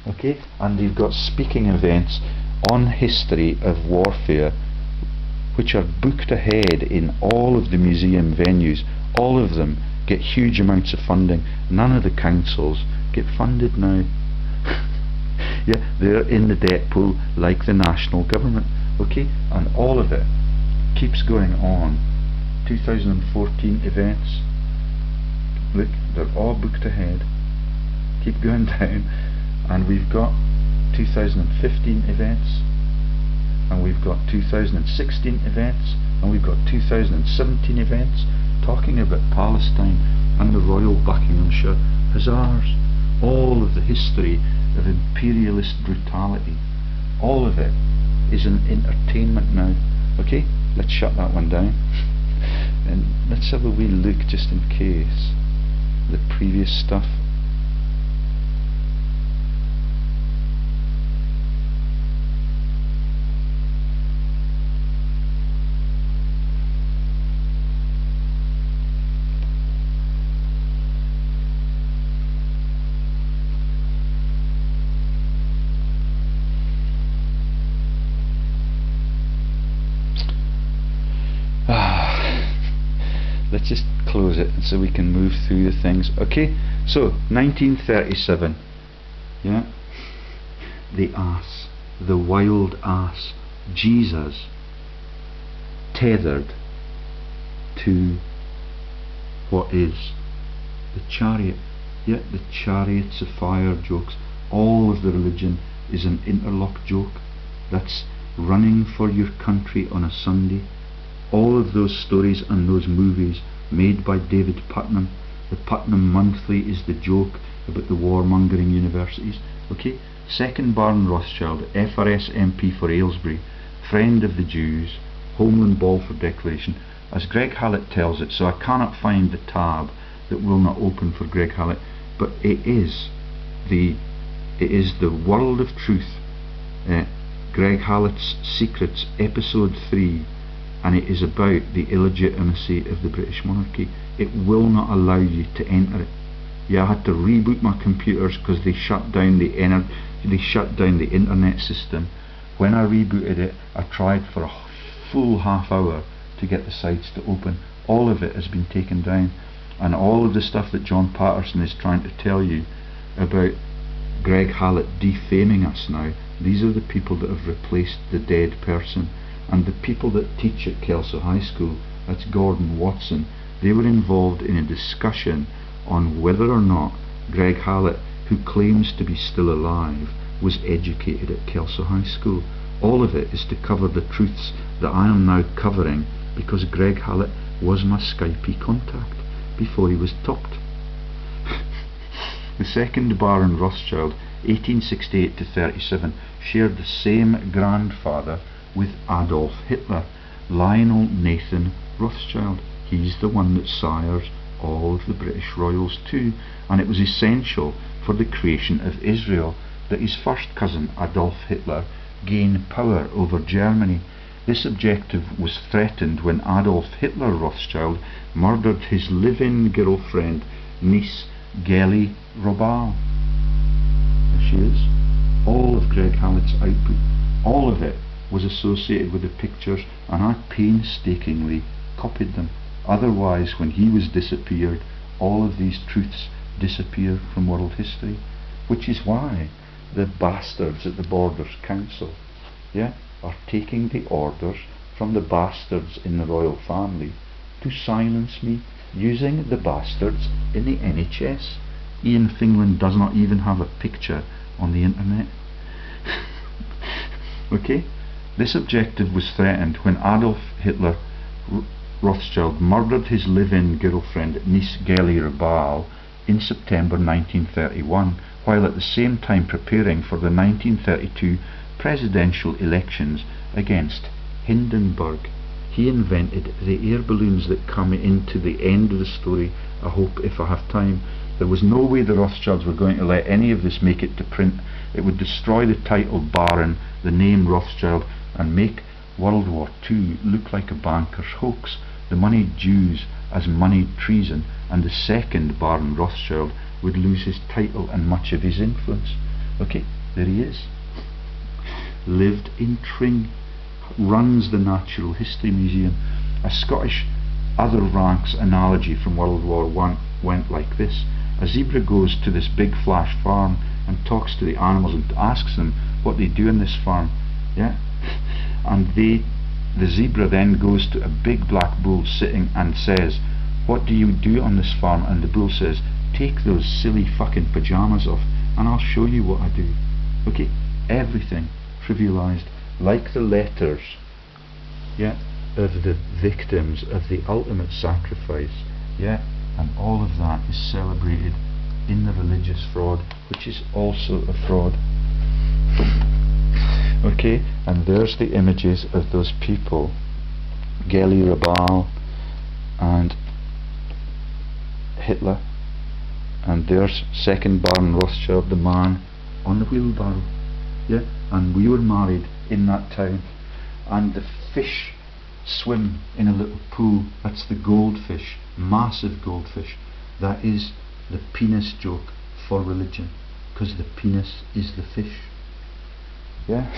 Okay, and they've got speaking events on history of warfare which are booked ahead in all of the museum venues. All of them get huge amounts of funding. None of the councils get funded now. Yeah, they're in the debt pool like the national government. Okay, and all of it keeps going on. 2014 events, look, they're all booked ahead, keep going down, and we've got 2015 events, and we've got 2016 events, and we've got 2017 events talking about Palestine and the Royal Buckinghamshire Hussars. All of the history of imperialist brutality, all of it is an entertainment now. Okay, let's shut that one down and let's have a wee look just in case the previous stuff. Let's just close it so we can move through the things. Okay, so 1937, yeah, the ass, the wild ass, Jesus, tethered to what is the chariot. Yeah, the chariots of fire jokes. All of the religion is an interlock joke. That's running for your country on a Sunday. All of those stories and those movies made by David Putnam. The Putnam Monthly is the joke about the warmongering universities. Okay, second Baron Rothschild, FRS MP for Aylesbury, friend of the Jews, Homeland Balfour Declaration, as Greg Hallett tells it. So I cannot find the tab that will not open for Greg Hallett, but it is the World of Truth, Greg Hallett's Secrets, episode 3. And it is about the illegitimacy of the British monarchy. It will not allow you to enter it. Yeah, I had to reboot my computers because they shut down the internet system. When I rebooted it, I tried for a full half hour to get the sites to open. All of it has been taken down, and all of the stuff that John Patterson is trying to tell you about Greg Hallett defaming us now, these are the people that have replaced the dead person. And the people that teach at Kelso High School, that's Gordon Watson, they were involved in a discussion on whether or not Greg Hallett, who claims to be still alive, was educated at Kelso High School. All of it is to cover the truths that I am now covering, because Greg Hallett was my Skype contact before he was topped. The second Baron Rothschild, 1868 to 37, shared the same grandfather with Adolf Hitler, Lionel Nathan Rothschild. He's the one that sires all of the British royals too, and it was essential for the creation of Israel that his first cousin Adolf Hitler gain power over Germany. This objective was threatened when Adolf Hitler Rothschild murdered his live-in girlfriend, niece Gelly Robal. There she is. All of Greg Hallett's output, all of it was associated with the pictures, and I painstakingly copied them. Otherwise, when he was disappeared, all of these truths disappear from world history, which is why the bastards at the Borders Council, yeah, are taking the orders from the bastards in the royal family to silence me, using the bastards in the NHS. Ian Fingland does not even have a picture on the internet. Okay? This objective was threatened when Adolf Hitler Rothschild murdered his live-in girlfriend, niece Gelly Robal, in September 1931, while at the same time preparing for the 1932 presidential elections against Hindenburg. He invented the air balloons that come into the end of the story, I hope, if I have time. There was no way the Rothschilds were going to let any of this make it to print. It would destroy the title Baron, the name Rothschild, and make World War II look like a banker's hoax. The moneyed Jews as moneyed treason, and the second Baron Rothschild would lose his title and much of his influence. Okay, there he is. Lived in Tring, runs the Natural History Museum. A Scottish other ranks analogy from World War I went like this. A zebra goes to this big flash farm and talks to the animals and asks them what they do in this farm. Yeah, and the zebra then goes to a big black bull sitting and says, "What do you do on this farm?" And the bull says, "Take those silly fucking pajamas off and I'll show you what I do." Okay, everything trivialized. like the letters, yeah, of the victims of the ultimate sacrifice, yeah, and all of that is celebrated in the religious fraud, which is also a fraud. Okay, and there's the images of those people, Geli Rabal and Hitler, and there's second Baron Rothschild, the man on the wheelbarrow, yeah, and we were married in that town, and the fish swim in a little pool. That's the goldfish, massive goldfish. That is the penis joke for religion, because the penis is the fish. Yeah.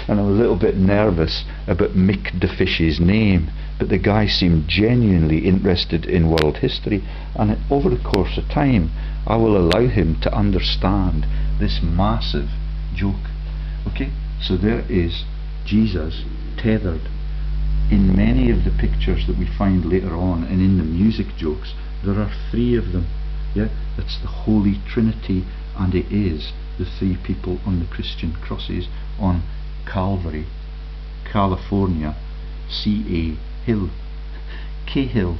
And I'm a little bit nervous about Mick the Fish's name, but the guy seemed genuinely interested in world history, and over the course of time I will allow him to understand this massive joke. Okay, so there is Jesus tethered in many of the pictures that we find later on, and in the music jokes there are three of them. Yeah, it's the Holy Trinity, and it is the three people on the Christian crosses on Calvary, California, C.A. Hill, Cahill,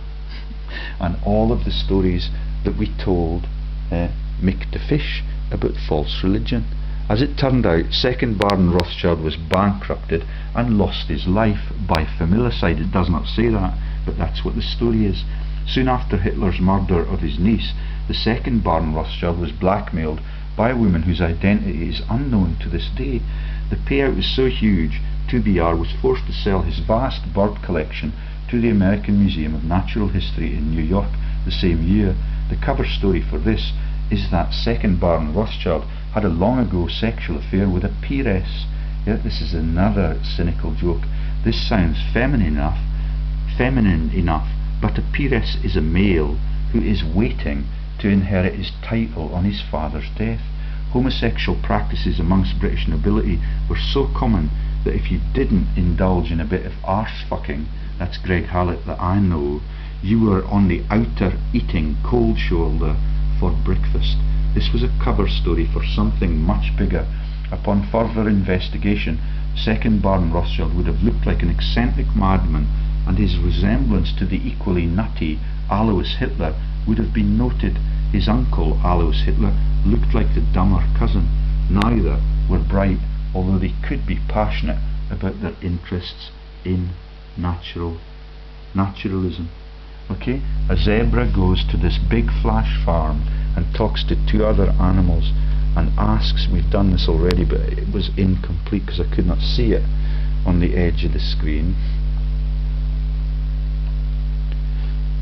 and all of the stories that we told Mick the Fish about false religion. As it turned out, second Baron Rothschild was bankrupted and lost his life by familicide. It does not say that, but that's what the story is. Soon after Hitler's murder of his niece, the second Baron Rothschild was blackmailed by a woman whose identity is unknown to this day. The payout was so huge, 2BR was forced to sell his vast bird collection to the American Museum of Natural History in New York the same year. The cover story for this is that second Baron Rothschild had a long ago sexual affair with a peeress. Yet this is another cynical joke. This sounds feminine enough, but a peeress is a male who is waiting to inherit his title on his father's death. Homosexual practices amongst British nobility were so common that if you didn't indulge in a bit of arse fucking, that's Greg Hallett that I know, you were on the outer eating cold shoulder for breakfast. This was a cover story for something much bigger. Upon further investigation, second Baron Rothschild would have looked like an eccentric madman, and his resemblance to the equally nutty Alois Hitler would have been noted. His uncle, Alois Hitler, looked like the dumber cousin. Neither were bright, although they could be passionate about their interests in naturalism. Okay, a zebra goes to this big flash farm and talks to two other animals and asks, we've done this already but it was incomplete because I could not see it on the edge of the screen.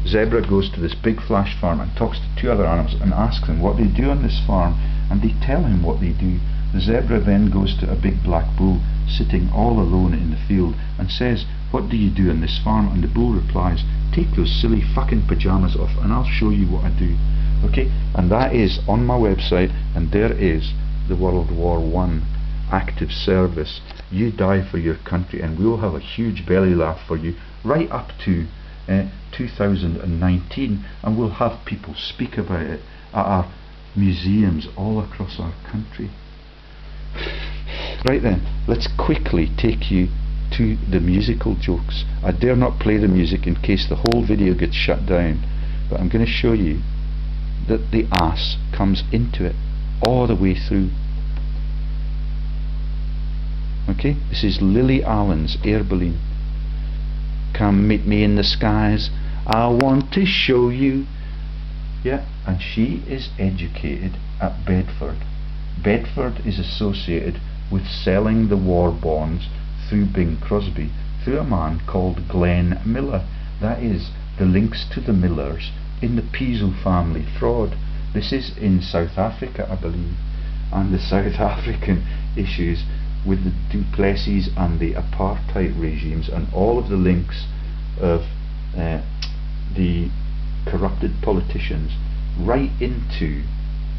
Zebra goes to this big flash farm and talks to two other animals and asks them what they do on this farm, and they tell him what they do. The zebra then goes to a big black bull sitting all alone in the field and says, what do you do on this farm? And the bull replies, take those silly fucking pyjamas off and I'll show you what I do. Okay, and that is on my website, and there is the World War I active service. You die for your country and we'll have a huge belly laugh for you right up to 2019, and we'll have people speak about it at our museums all across our country. Right then, let's quickly take you to the musical jokes. I dare not play the music in case the whole video gets shut down, but I'm going to show you that the ass comes into it all the way through. Okay, this is Lily Allen's Air Balloon. Come meet me in the skies, I want to show you. Yeah, and she is educated at Bedford. Bedford is associated with selling the war bonds through Bing Crosby, through a man called Glenn Miller. That is the links to the Millers in the Piso family fraud. This is in South Africa, I believe, and the South African issues with the du Plessis and the apartheid regimes and all of the links of the corrupted politicians right into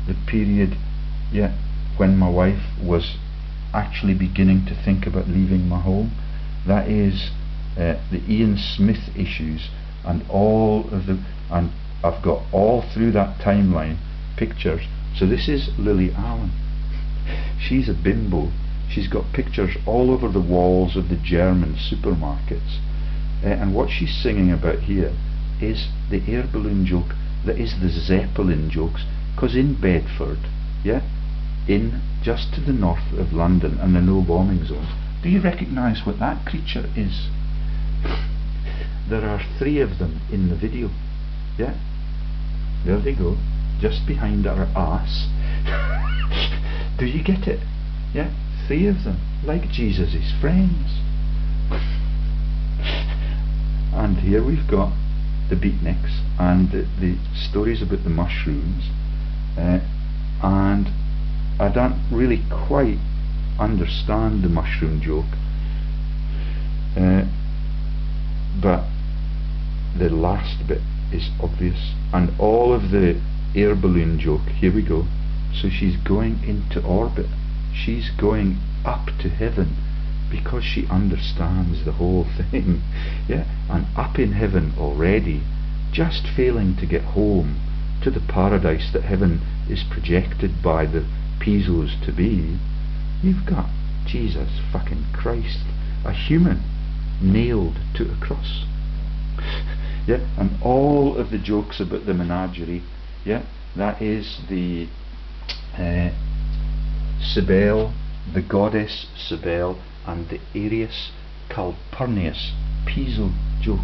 the period when my wife was actually beginning to think about leaving my home. That is the Ian Smith issues and all of the, and I've got all through that timeline pictures. So this is Lily Allen. She's a bimbo She's got pictures all over the walls of the German supermarkets. And what she's singing about here is the air balloon joke that is the Zeppelin jokes, because in Bedford, yeah, in just to the north of London and the no bombing zone, do you recognise what that creature is? There are 3 of them in the video, yeah, there they go, just behind our ass. Do you get it? Yeah, 3 of them, like Jesus' friends. And here we've got the beatniks and the stories about the mushrooms, and I don't really quite understand the mushroom joke, but the last bit is obvious, and all of the air balloon joke, here we go. So she's going into orbit, she's going up to heaven, because she understands the whole thing, yeah, and up in heaven already, just failing to get home to the paradise that heaven is projected by the Pisos to be. You've got Jesus fucking Christ, a human nailed to a cross. Yeah, and all of the jokes about the menagerie, yeah, that is the Cybele, the goddess Cybele, and the Arius Calpurnius Piso joke,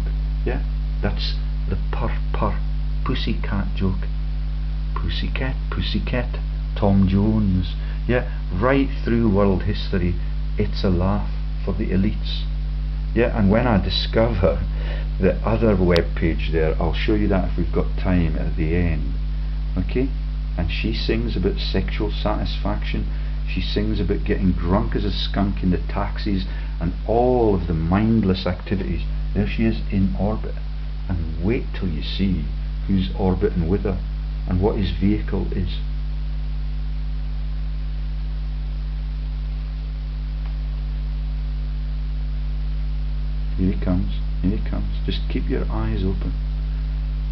yeah, that's the purr pussycat joke. Pussycat, pussycat, Tom Jones, yeah, right through world history, it's a laugh for the elites. Yeah, and when I discover the other web page there, I'll show you that if we've got time at the end, okay? And she sings about sexual satisfaction, she sings about getting drunk as a skunk in the taxis, and all of the mindless activities. There she is in orbit, and wait till you see who's orbiting with her and what his vehicle is. Here he comes, here he comes. Just keep your eyes open.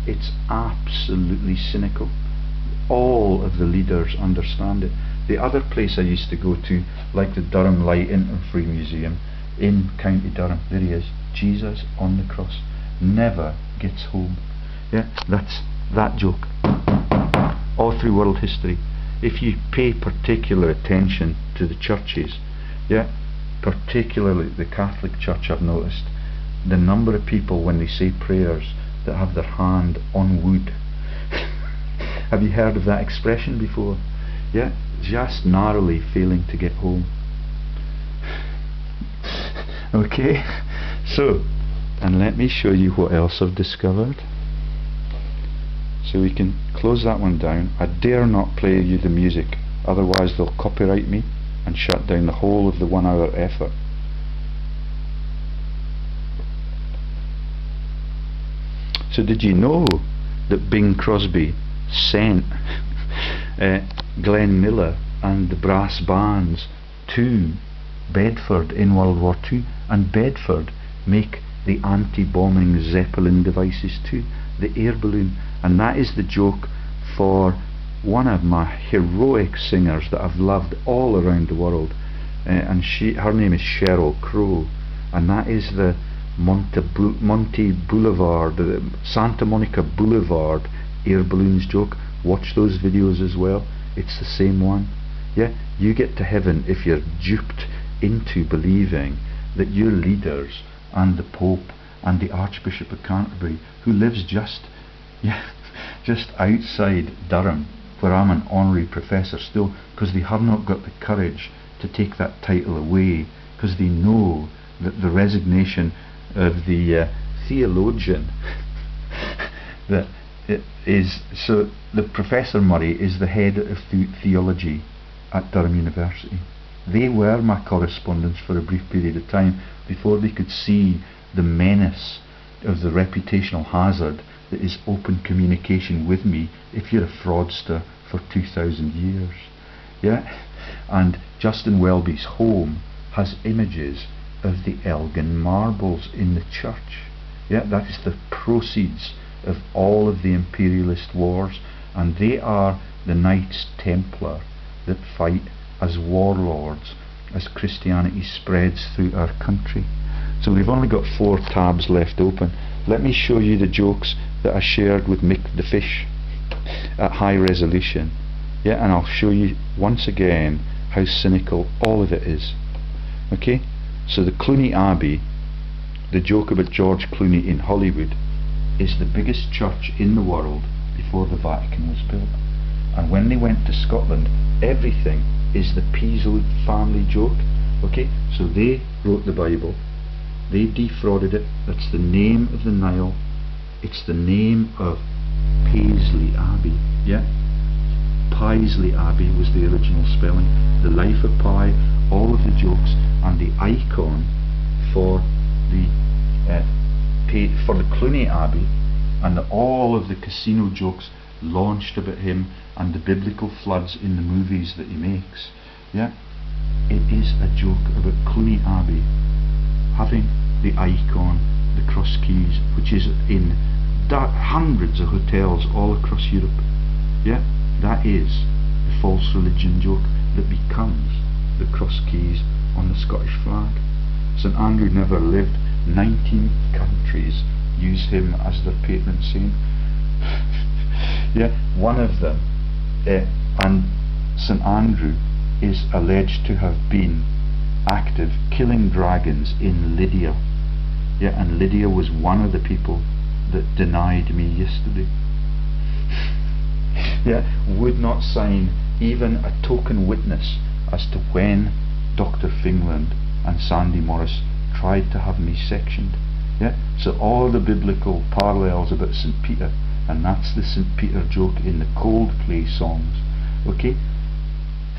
It's absolutely cynical. All of the leaders understand it. The other place I used to go to, like the Durham Light Infantry Museum in County Durham, there he is, Jesus on the cross, never gets home. Yeah, that's that joke. All through world history. If you pay particular attention to the churches, yeah, particularly the Catholic Church, I've noticed the number of people when they say prayers that have their hand on wood. Have you heard of that expression before? Yeah, just narrowly failing to get home. Okay, so, and let me show you what else I've discovered. So we can close that one down. I dare not play you the music, otherwise they'll copyright me and shut down the whole of the 1 hour effort. So did you know that Bing Crosby sent Glenn Miller and the brass bands to Bedford in World War II, and Bedford make the anti-bombing Zeppelin devices too, the air balloon, and that is the joke for one of my heroic singers that I've loved all around the world, and her name is Sheryl Crow, and that is the Monte Boulevard, the Santa Monica Boulevard air balloons joke. Watch those videos as well, it's the same one. Yeah, you get to heaven if you're duped into believing that your leaders and the Pope and the Archbishop of Canterbury, who lives just outside Durham, where I'm an honorary professor still, because they have not got the courage to take that title away, because they know that the resignation of the theologian that it is, so the Professor Murray is the head of theology at Durham University. They were my correspondents for a brief period of time before they could see the menace of the reputational hazard that is open communication with me if you're a fraudster for 2,000 years. Yeah, and Justin Welby's home has images of the Elgin marbles in the church. Yeah, that is the proceeds of all of the imperialist wars, and they are the Knights Templar that fight as warlords as Christianity spreads through our country. So we've only got 4 tabs left open. Let me show you the jokes that I shared with Mick the Fish at high resolution. Yeah, and I'll show you once again how cynical all of it is. Okay, so the Cluny Abbey, the joke about George Clooney in Hollywood, is the biggest church in the world before the Vatican was built. And when they went to Scotland, everything is the Paisley family joke. Okay, so they wrote the Bible, they defrauded it, that's the name of the Nile, it's the name of Paisley Abbey. Yeah, Paisley Abbey was the original spelling. The Life of Pi, all of the jokes, and the icon for the Cluny Abbey, and all of the casino jokes launched about him and the biblical floods in the movies that he makes. Yeah, it is a joke about Cluny Abbey having the icon, the cross keys, which is in hundreds of hotels all across Europe. Yeah, that is the false religion joke that becomes the cross keys on the Scottish flag. St Andrew never lived. 19 countries use him as their patron saint. Yeah, one of them, and St Andrew is alleged to have been active killing dragons in Lydia. Yeah, and Lydia was one of the people that denied me yesterday. Yeah, would not sign even a token witness as to when Dr. Fingland and Sandy Morris tried to have me sectioned. Yeah, so all the biblical parallels about St Peter, and that's the St Peter joke in the Coldplay songs. Okay,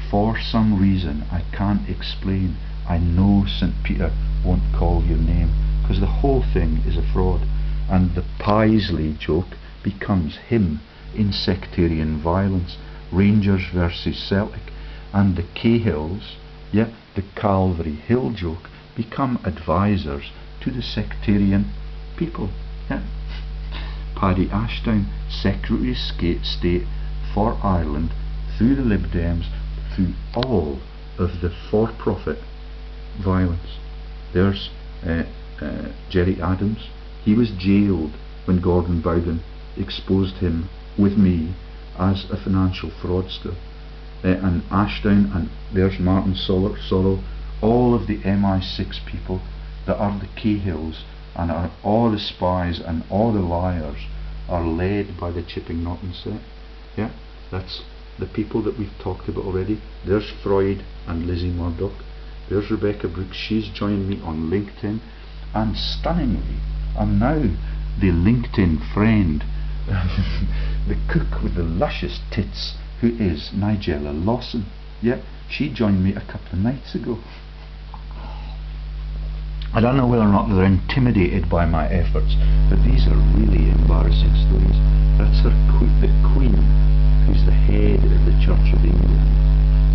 for some reason I can't explain, I know St Peter won't call your name, because the whole thing is a fraud, and the Paisley joke becomes him in sectarian violence, Rangers versus Celtic, and the Cahills, yeah, the Calvary Hill joke, become advisors to the sectarian people. Yeah. Paddy Ashdown, Secretary of State for Ireland, through the Lib Dems, through all of the for-profit violence. There's Gerry Adams. He was jailed when Gordon Bowden exposed him with me as a financial fraudster. And Ashdown, and there's Martin Sorrell, all of the MI6 people that are the Cahills, and are all the spies and all the liars, are led by the Chipping Norton set. Yeah, that's the people that we've talked about already. There's Freud and Lizzie Murdoch. There's Rebecca Brooks, she's joined me on LinkedIn, and stunningly I'm now the LinkedIn friend the cook with the luscious tits, who is Nigella Lawson. Yeah, she joined me a couple of nights ago. I don't know whether or not they're intimidated by my efforts, but these are really embarrassing stories. That's the Queen, who's the head of the Church of England,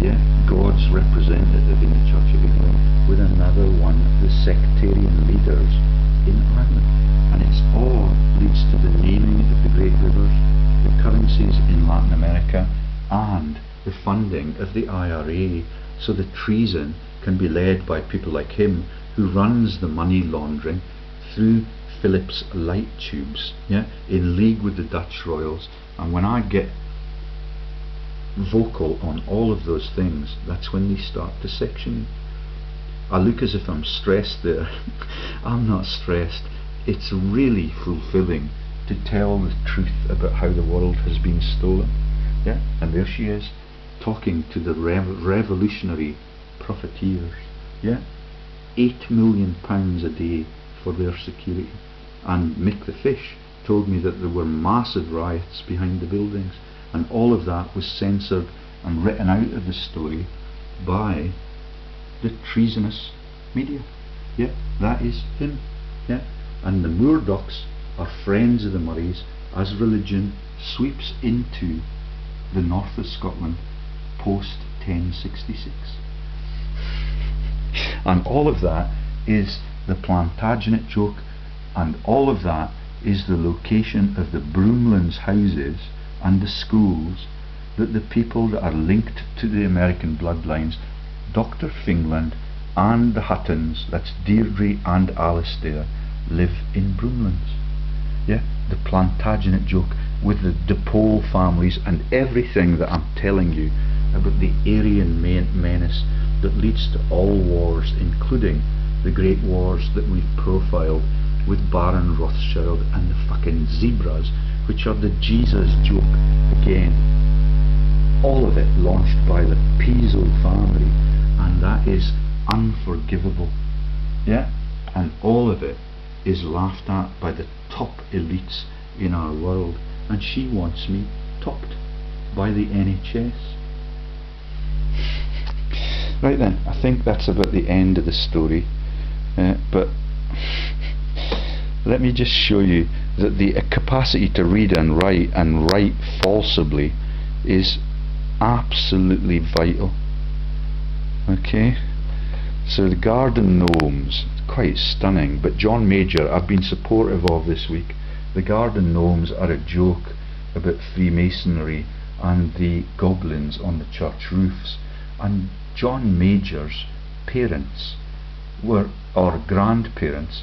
yeah, God's representative in the Church of England, with another one of the sectarian leaders in Ireland. And it's all leads to the naming of the great rivers, the currencies in Latin America, and the funding of the IRA, so the treason can be led by people like him, who runs the money laundering through Phillips light tubes, yeah, in league with the Dutch royals. And when I get vocal on all of those things, that's when they start to section me. I look as if I'm stressed there. I'm not stressed. It's really fulfilling to tell the truth about how the world has been stolen. Yeah, and there she is, talking to the revolutionary profiteers. Yeah, £8 million a day for their security. And Mick the Fish told me that there were massive riots behind the buildings, and all of that was censored and written out of the story by the treasonous media. Yeah, that is him. Yeah, and the Murdochs are friends of the Murrays as religion sweeps into the north of Scotland post 1066. And all of that is the Plantagenet joke, and all of that is the location of the Broomlands houses and the schools that the people that are linked to the American bloodlines Dr. Fingland and the Huttons, that's Deirdre and Alistair, live in Broomlands. Yeah, the Plantagenet joke with the DePaul families and everything that I'm telling you about the Aryan menace that leads to all wars, including the great wars that we've profiled with Baron Rothschild and the fucking zebras, which are the Jesus joke again. All of it launched by the Piso family, and that is unforgivable. Yeah, and all of it is laughed at by the top elites in our world, and she wants me topped by the NHS. Right then, I think that's about the end of the story, but let me just show you that the capacity to read and write forcibly is absolutely vital. Okay, so the garden gnomes, quite stunning, but John Major I've been supportive of this week. The garden gnomes are a joke about Freemasonry and the goblins on the church roofs, and John Major's parents were, or grandparents,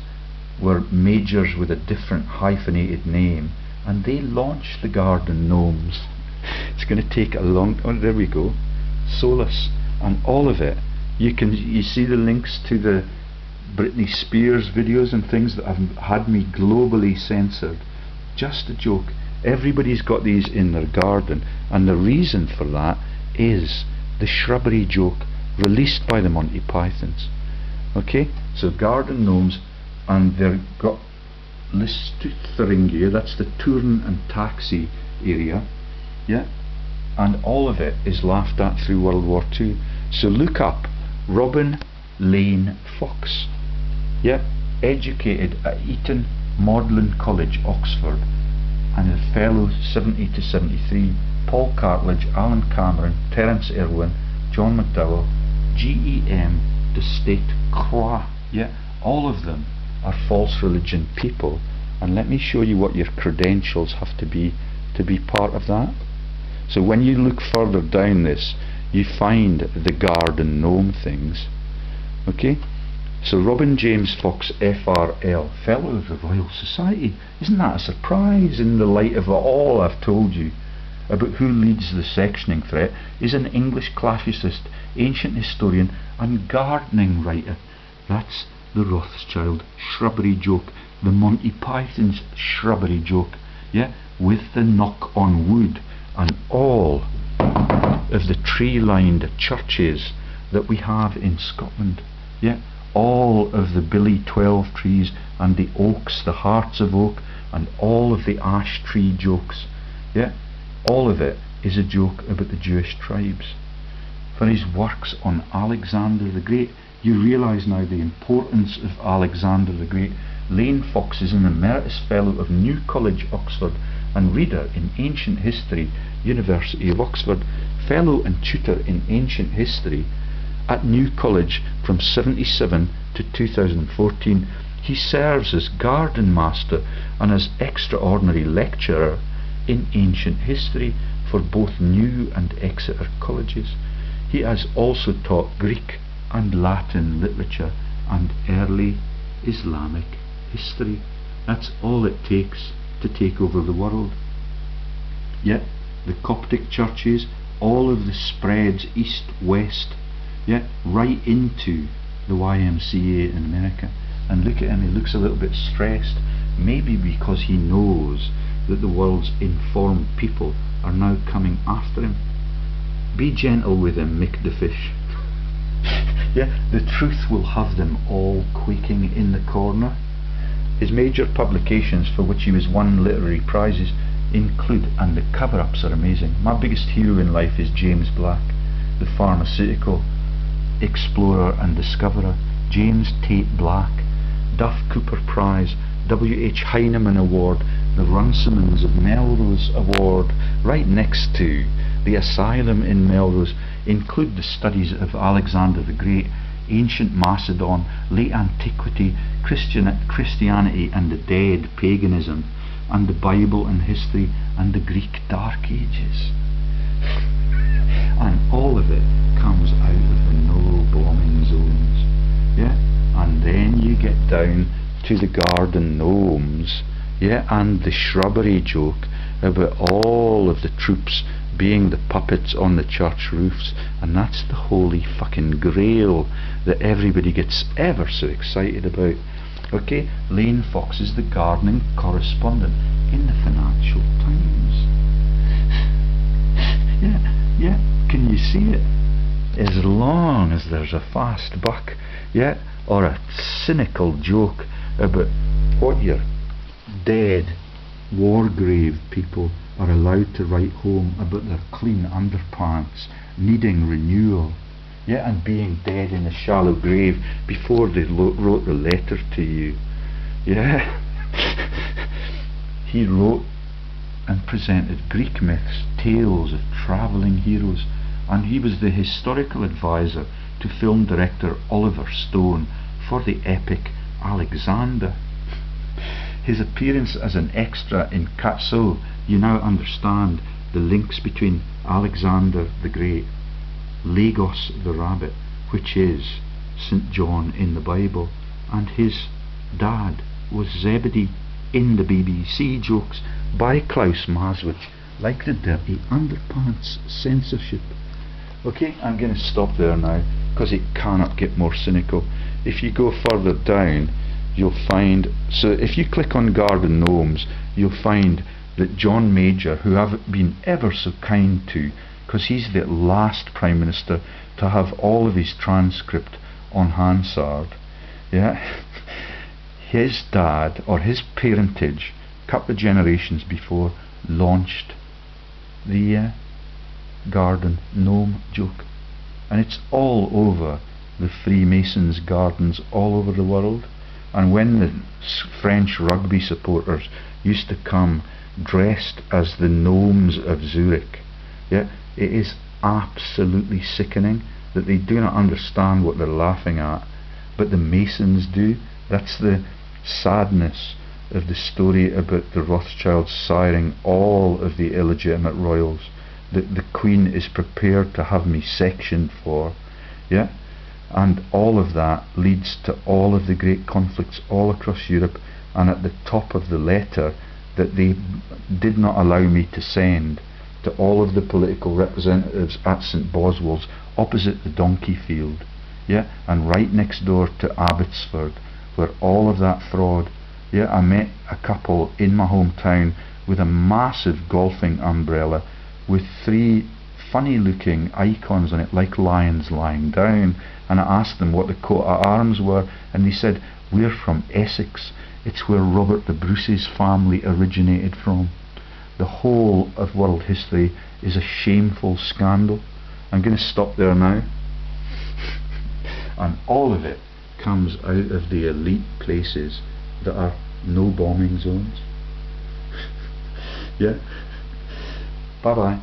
were majors with a different hyphenated name, and they launched the garden gnomes. It's going to take a long, oh there we go, Solus, and all of it. You see the links to the Britney Spears videos and things that have had me globally censored. Just a joke. Everybody's got these in their garden, and the reason for that is the shrubbery joke released by the Monty Pythons. Okay, so garden gnomes, and they've got Listutharingia, that's the Turin and Taxi area, yeah, and all of it is laughed at through World War II. So look up Robin Lane Fox, yeah, educated at Eton Magdalen College, Oxford, and a fellow 70 to 73, Paul Cartledge, Alan Cameron, Terence Irwin, John McDowell, GEM de State Croix, yeah, all of them are false religion people, and let me show you what your credentials have to be part of that. So when you look further down this, you find the garden gnome things. Okay, so Robin James Fox FRL, Fellow of the Royal Society. Isn't that a surprise in the light of all I've told you about who leads the sectioning threat? Is an English classicist, ancient historian and gardening writer. That's the Rothschild shrubbery joke, the Monty Python's shrubbery joke, yeah, with the knock on wood and all of the tree-lined churches that we have in Scotland, yeah, all of the Billy 12 trees and the oaks, the hearts of oak, and all of the ash tree jokes, yeah, all of it is a joke about the Jewish tribes. For his works on Alexander the Great, you realise now the importance of Alexander the Great. Lane Fox is an Emeritus Fellow of New College, Oxford, and Reader in Ancient History, University of Oxford, Fellow and Tutor in Ancient History at New College from 1977 to 2014. He serves as Garden Master and as Extraordinary Lecturer in Ancient History for both New and Exeter colleges. He has also taught Greek and Latin literature and early Islamic history. That's all it takes to take over the world. Yet the Coptic churches, all of the spreads east, west, yeah, right into the YMCA in America. And look at him, he looks a little bit stressed, maybe because he knows that the world's informed people are now coming after him. Be gentle with him, Mick the Fish. Yeah, the truth will have them all quaking in the corner. His major publications, for which he was won literary prizes, include, and the cover-ups are amazing. My biggest hero in life is James Black, the pharmaceutical explorer and discoverer. James Tate Black, Duff Cooper Prize, W.H. Heinemann Award, the Runciman's of Melrose Award, right next to the Asylum in Melrose, include the studies of Alexander the Great, ancient Macedon, late antiquity, Christianity and the dead, paganism, and the Bible and history, and the Greek Dark Ages. And all of it comes out of the no bombing zones. Yeah, and then you get down to the garden gnomes, yeah, and the shrubbery joke about all of the troops being the puppets on the church roofs, and that's the holy fucking grail that everybody gets ever so excited about. Okay, Lane Fox is the gardening correspondent in the Financial Times. Yeah, can you see it? As long as there's a fast buck, yeah, or a cynical joke about what your dead war grave people are allowed to write home about their clean underpants needing renewal, yeah, and being dead in a shallow grave before they wrote the letter to you, yeah. He wrote and presented Greek myths, tales of travelling heroes, and he was the historical advisor to film director Oliver Stone for the epic Alexander. His appearance as an extra in So you now understand the links between Alexander the Great, Lagos the Rabbit, which is St. John in the Bible, and his dad was Zebedee in the BBC jokes by Klaus Maswich, like the dirty underpants censorship. Okay, I'm going to stop there now because it cannot get more cynical. If you go further down, you'll find, so if you click on Garden Gnomes, you'll find that John Major, who I've been ever so kind to, because he's the last Prime Minister to have all of his transcript on Hansard, yeah, his dad, or his parentage, a couple of generations before, launched the Garden Gnome joke, and it's all over the Freemasons' gardens all over the world. And when the French rugby supporters used to come dressed as the gnomes of Zurich, yeah, it is absolutely sickening that they do not understand what they're laughing at, but the Masons do. That's the sadness of the story about the Rothschilds siring all of the illegitimate royals that the Queen is prepared to have me sectioned for, yeah. And all of that leads to all of the great conflicts all across Europe, and at the top of the letter that they did not allow me to send to all of the political representatives at St. Boswell's opposite the donkey field, yeah, and right next door to Abbotsford, where all of that fraud, yeah, I met a couple in my hometown with a massive golfing umbrella with 3 funny looking icons on it like lions lying down, and I asked them what the coat of arms were, and they said, we're from Essex, it's where Robert the Bruce's family originated from. The whole of world history is a shameful scandal. I'm going to stop there now. And all of it comes out of the elite places that are no bombing zones. Yeah. Bye bye.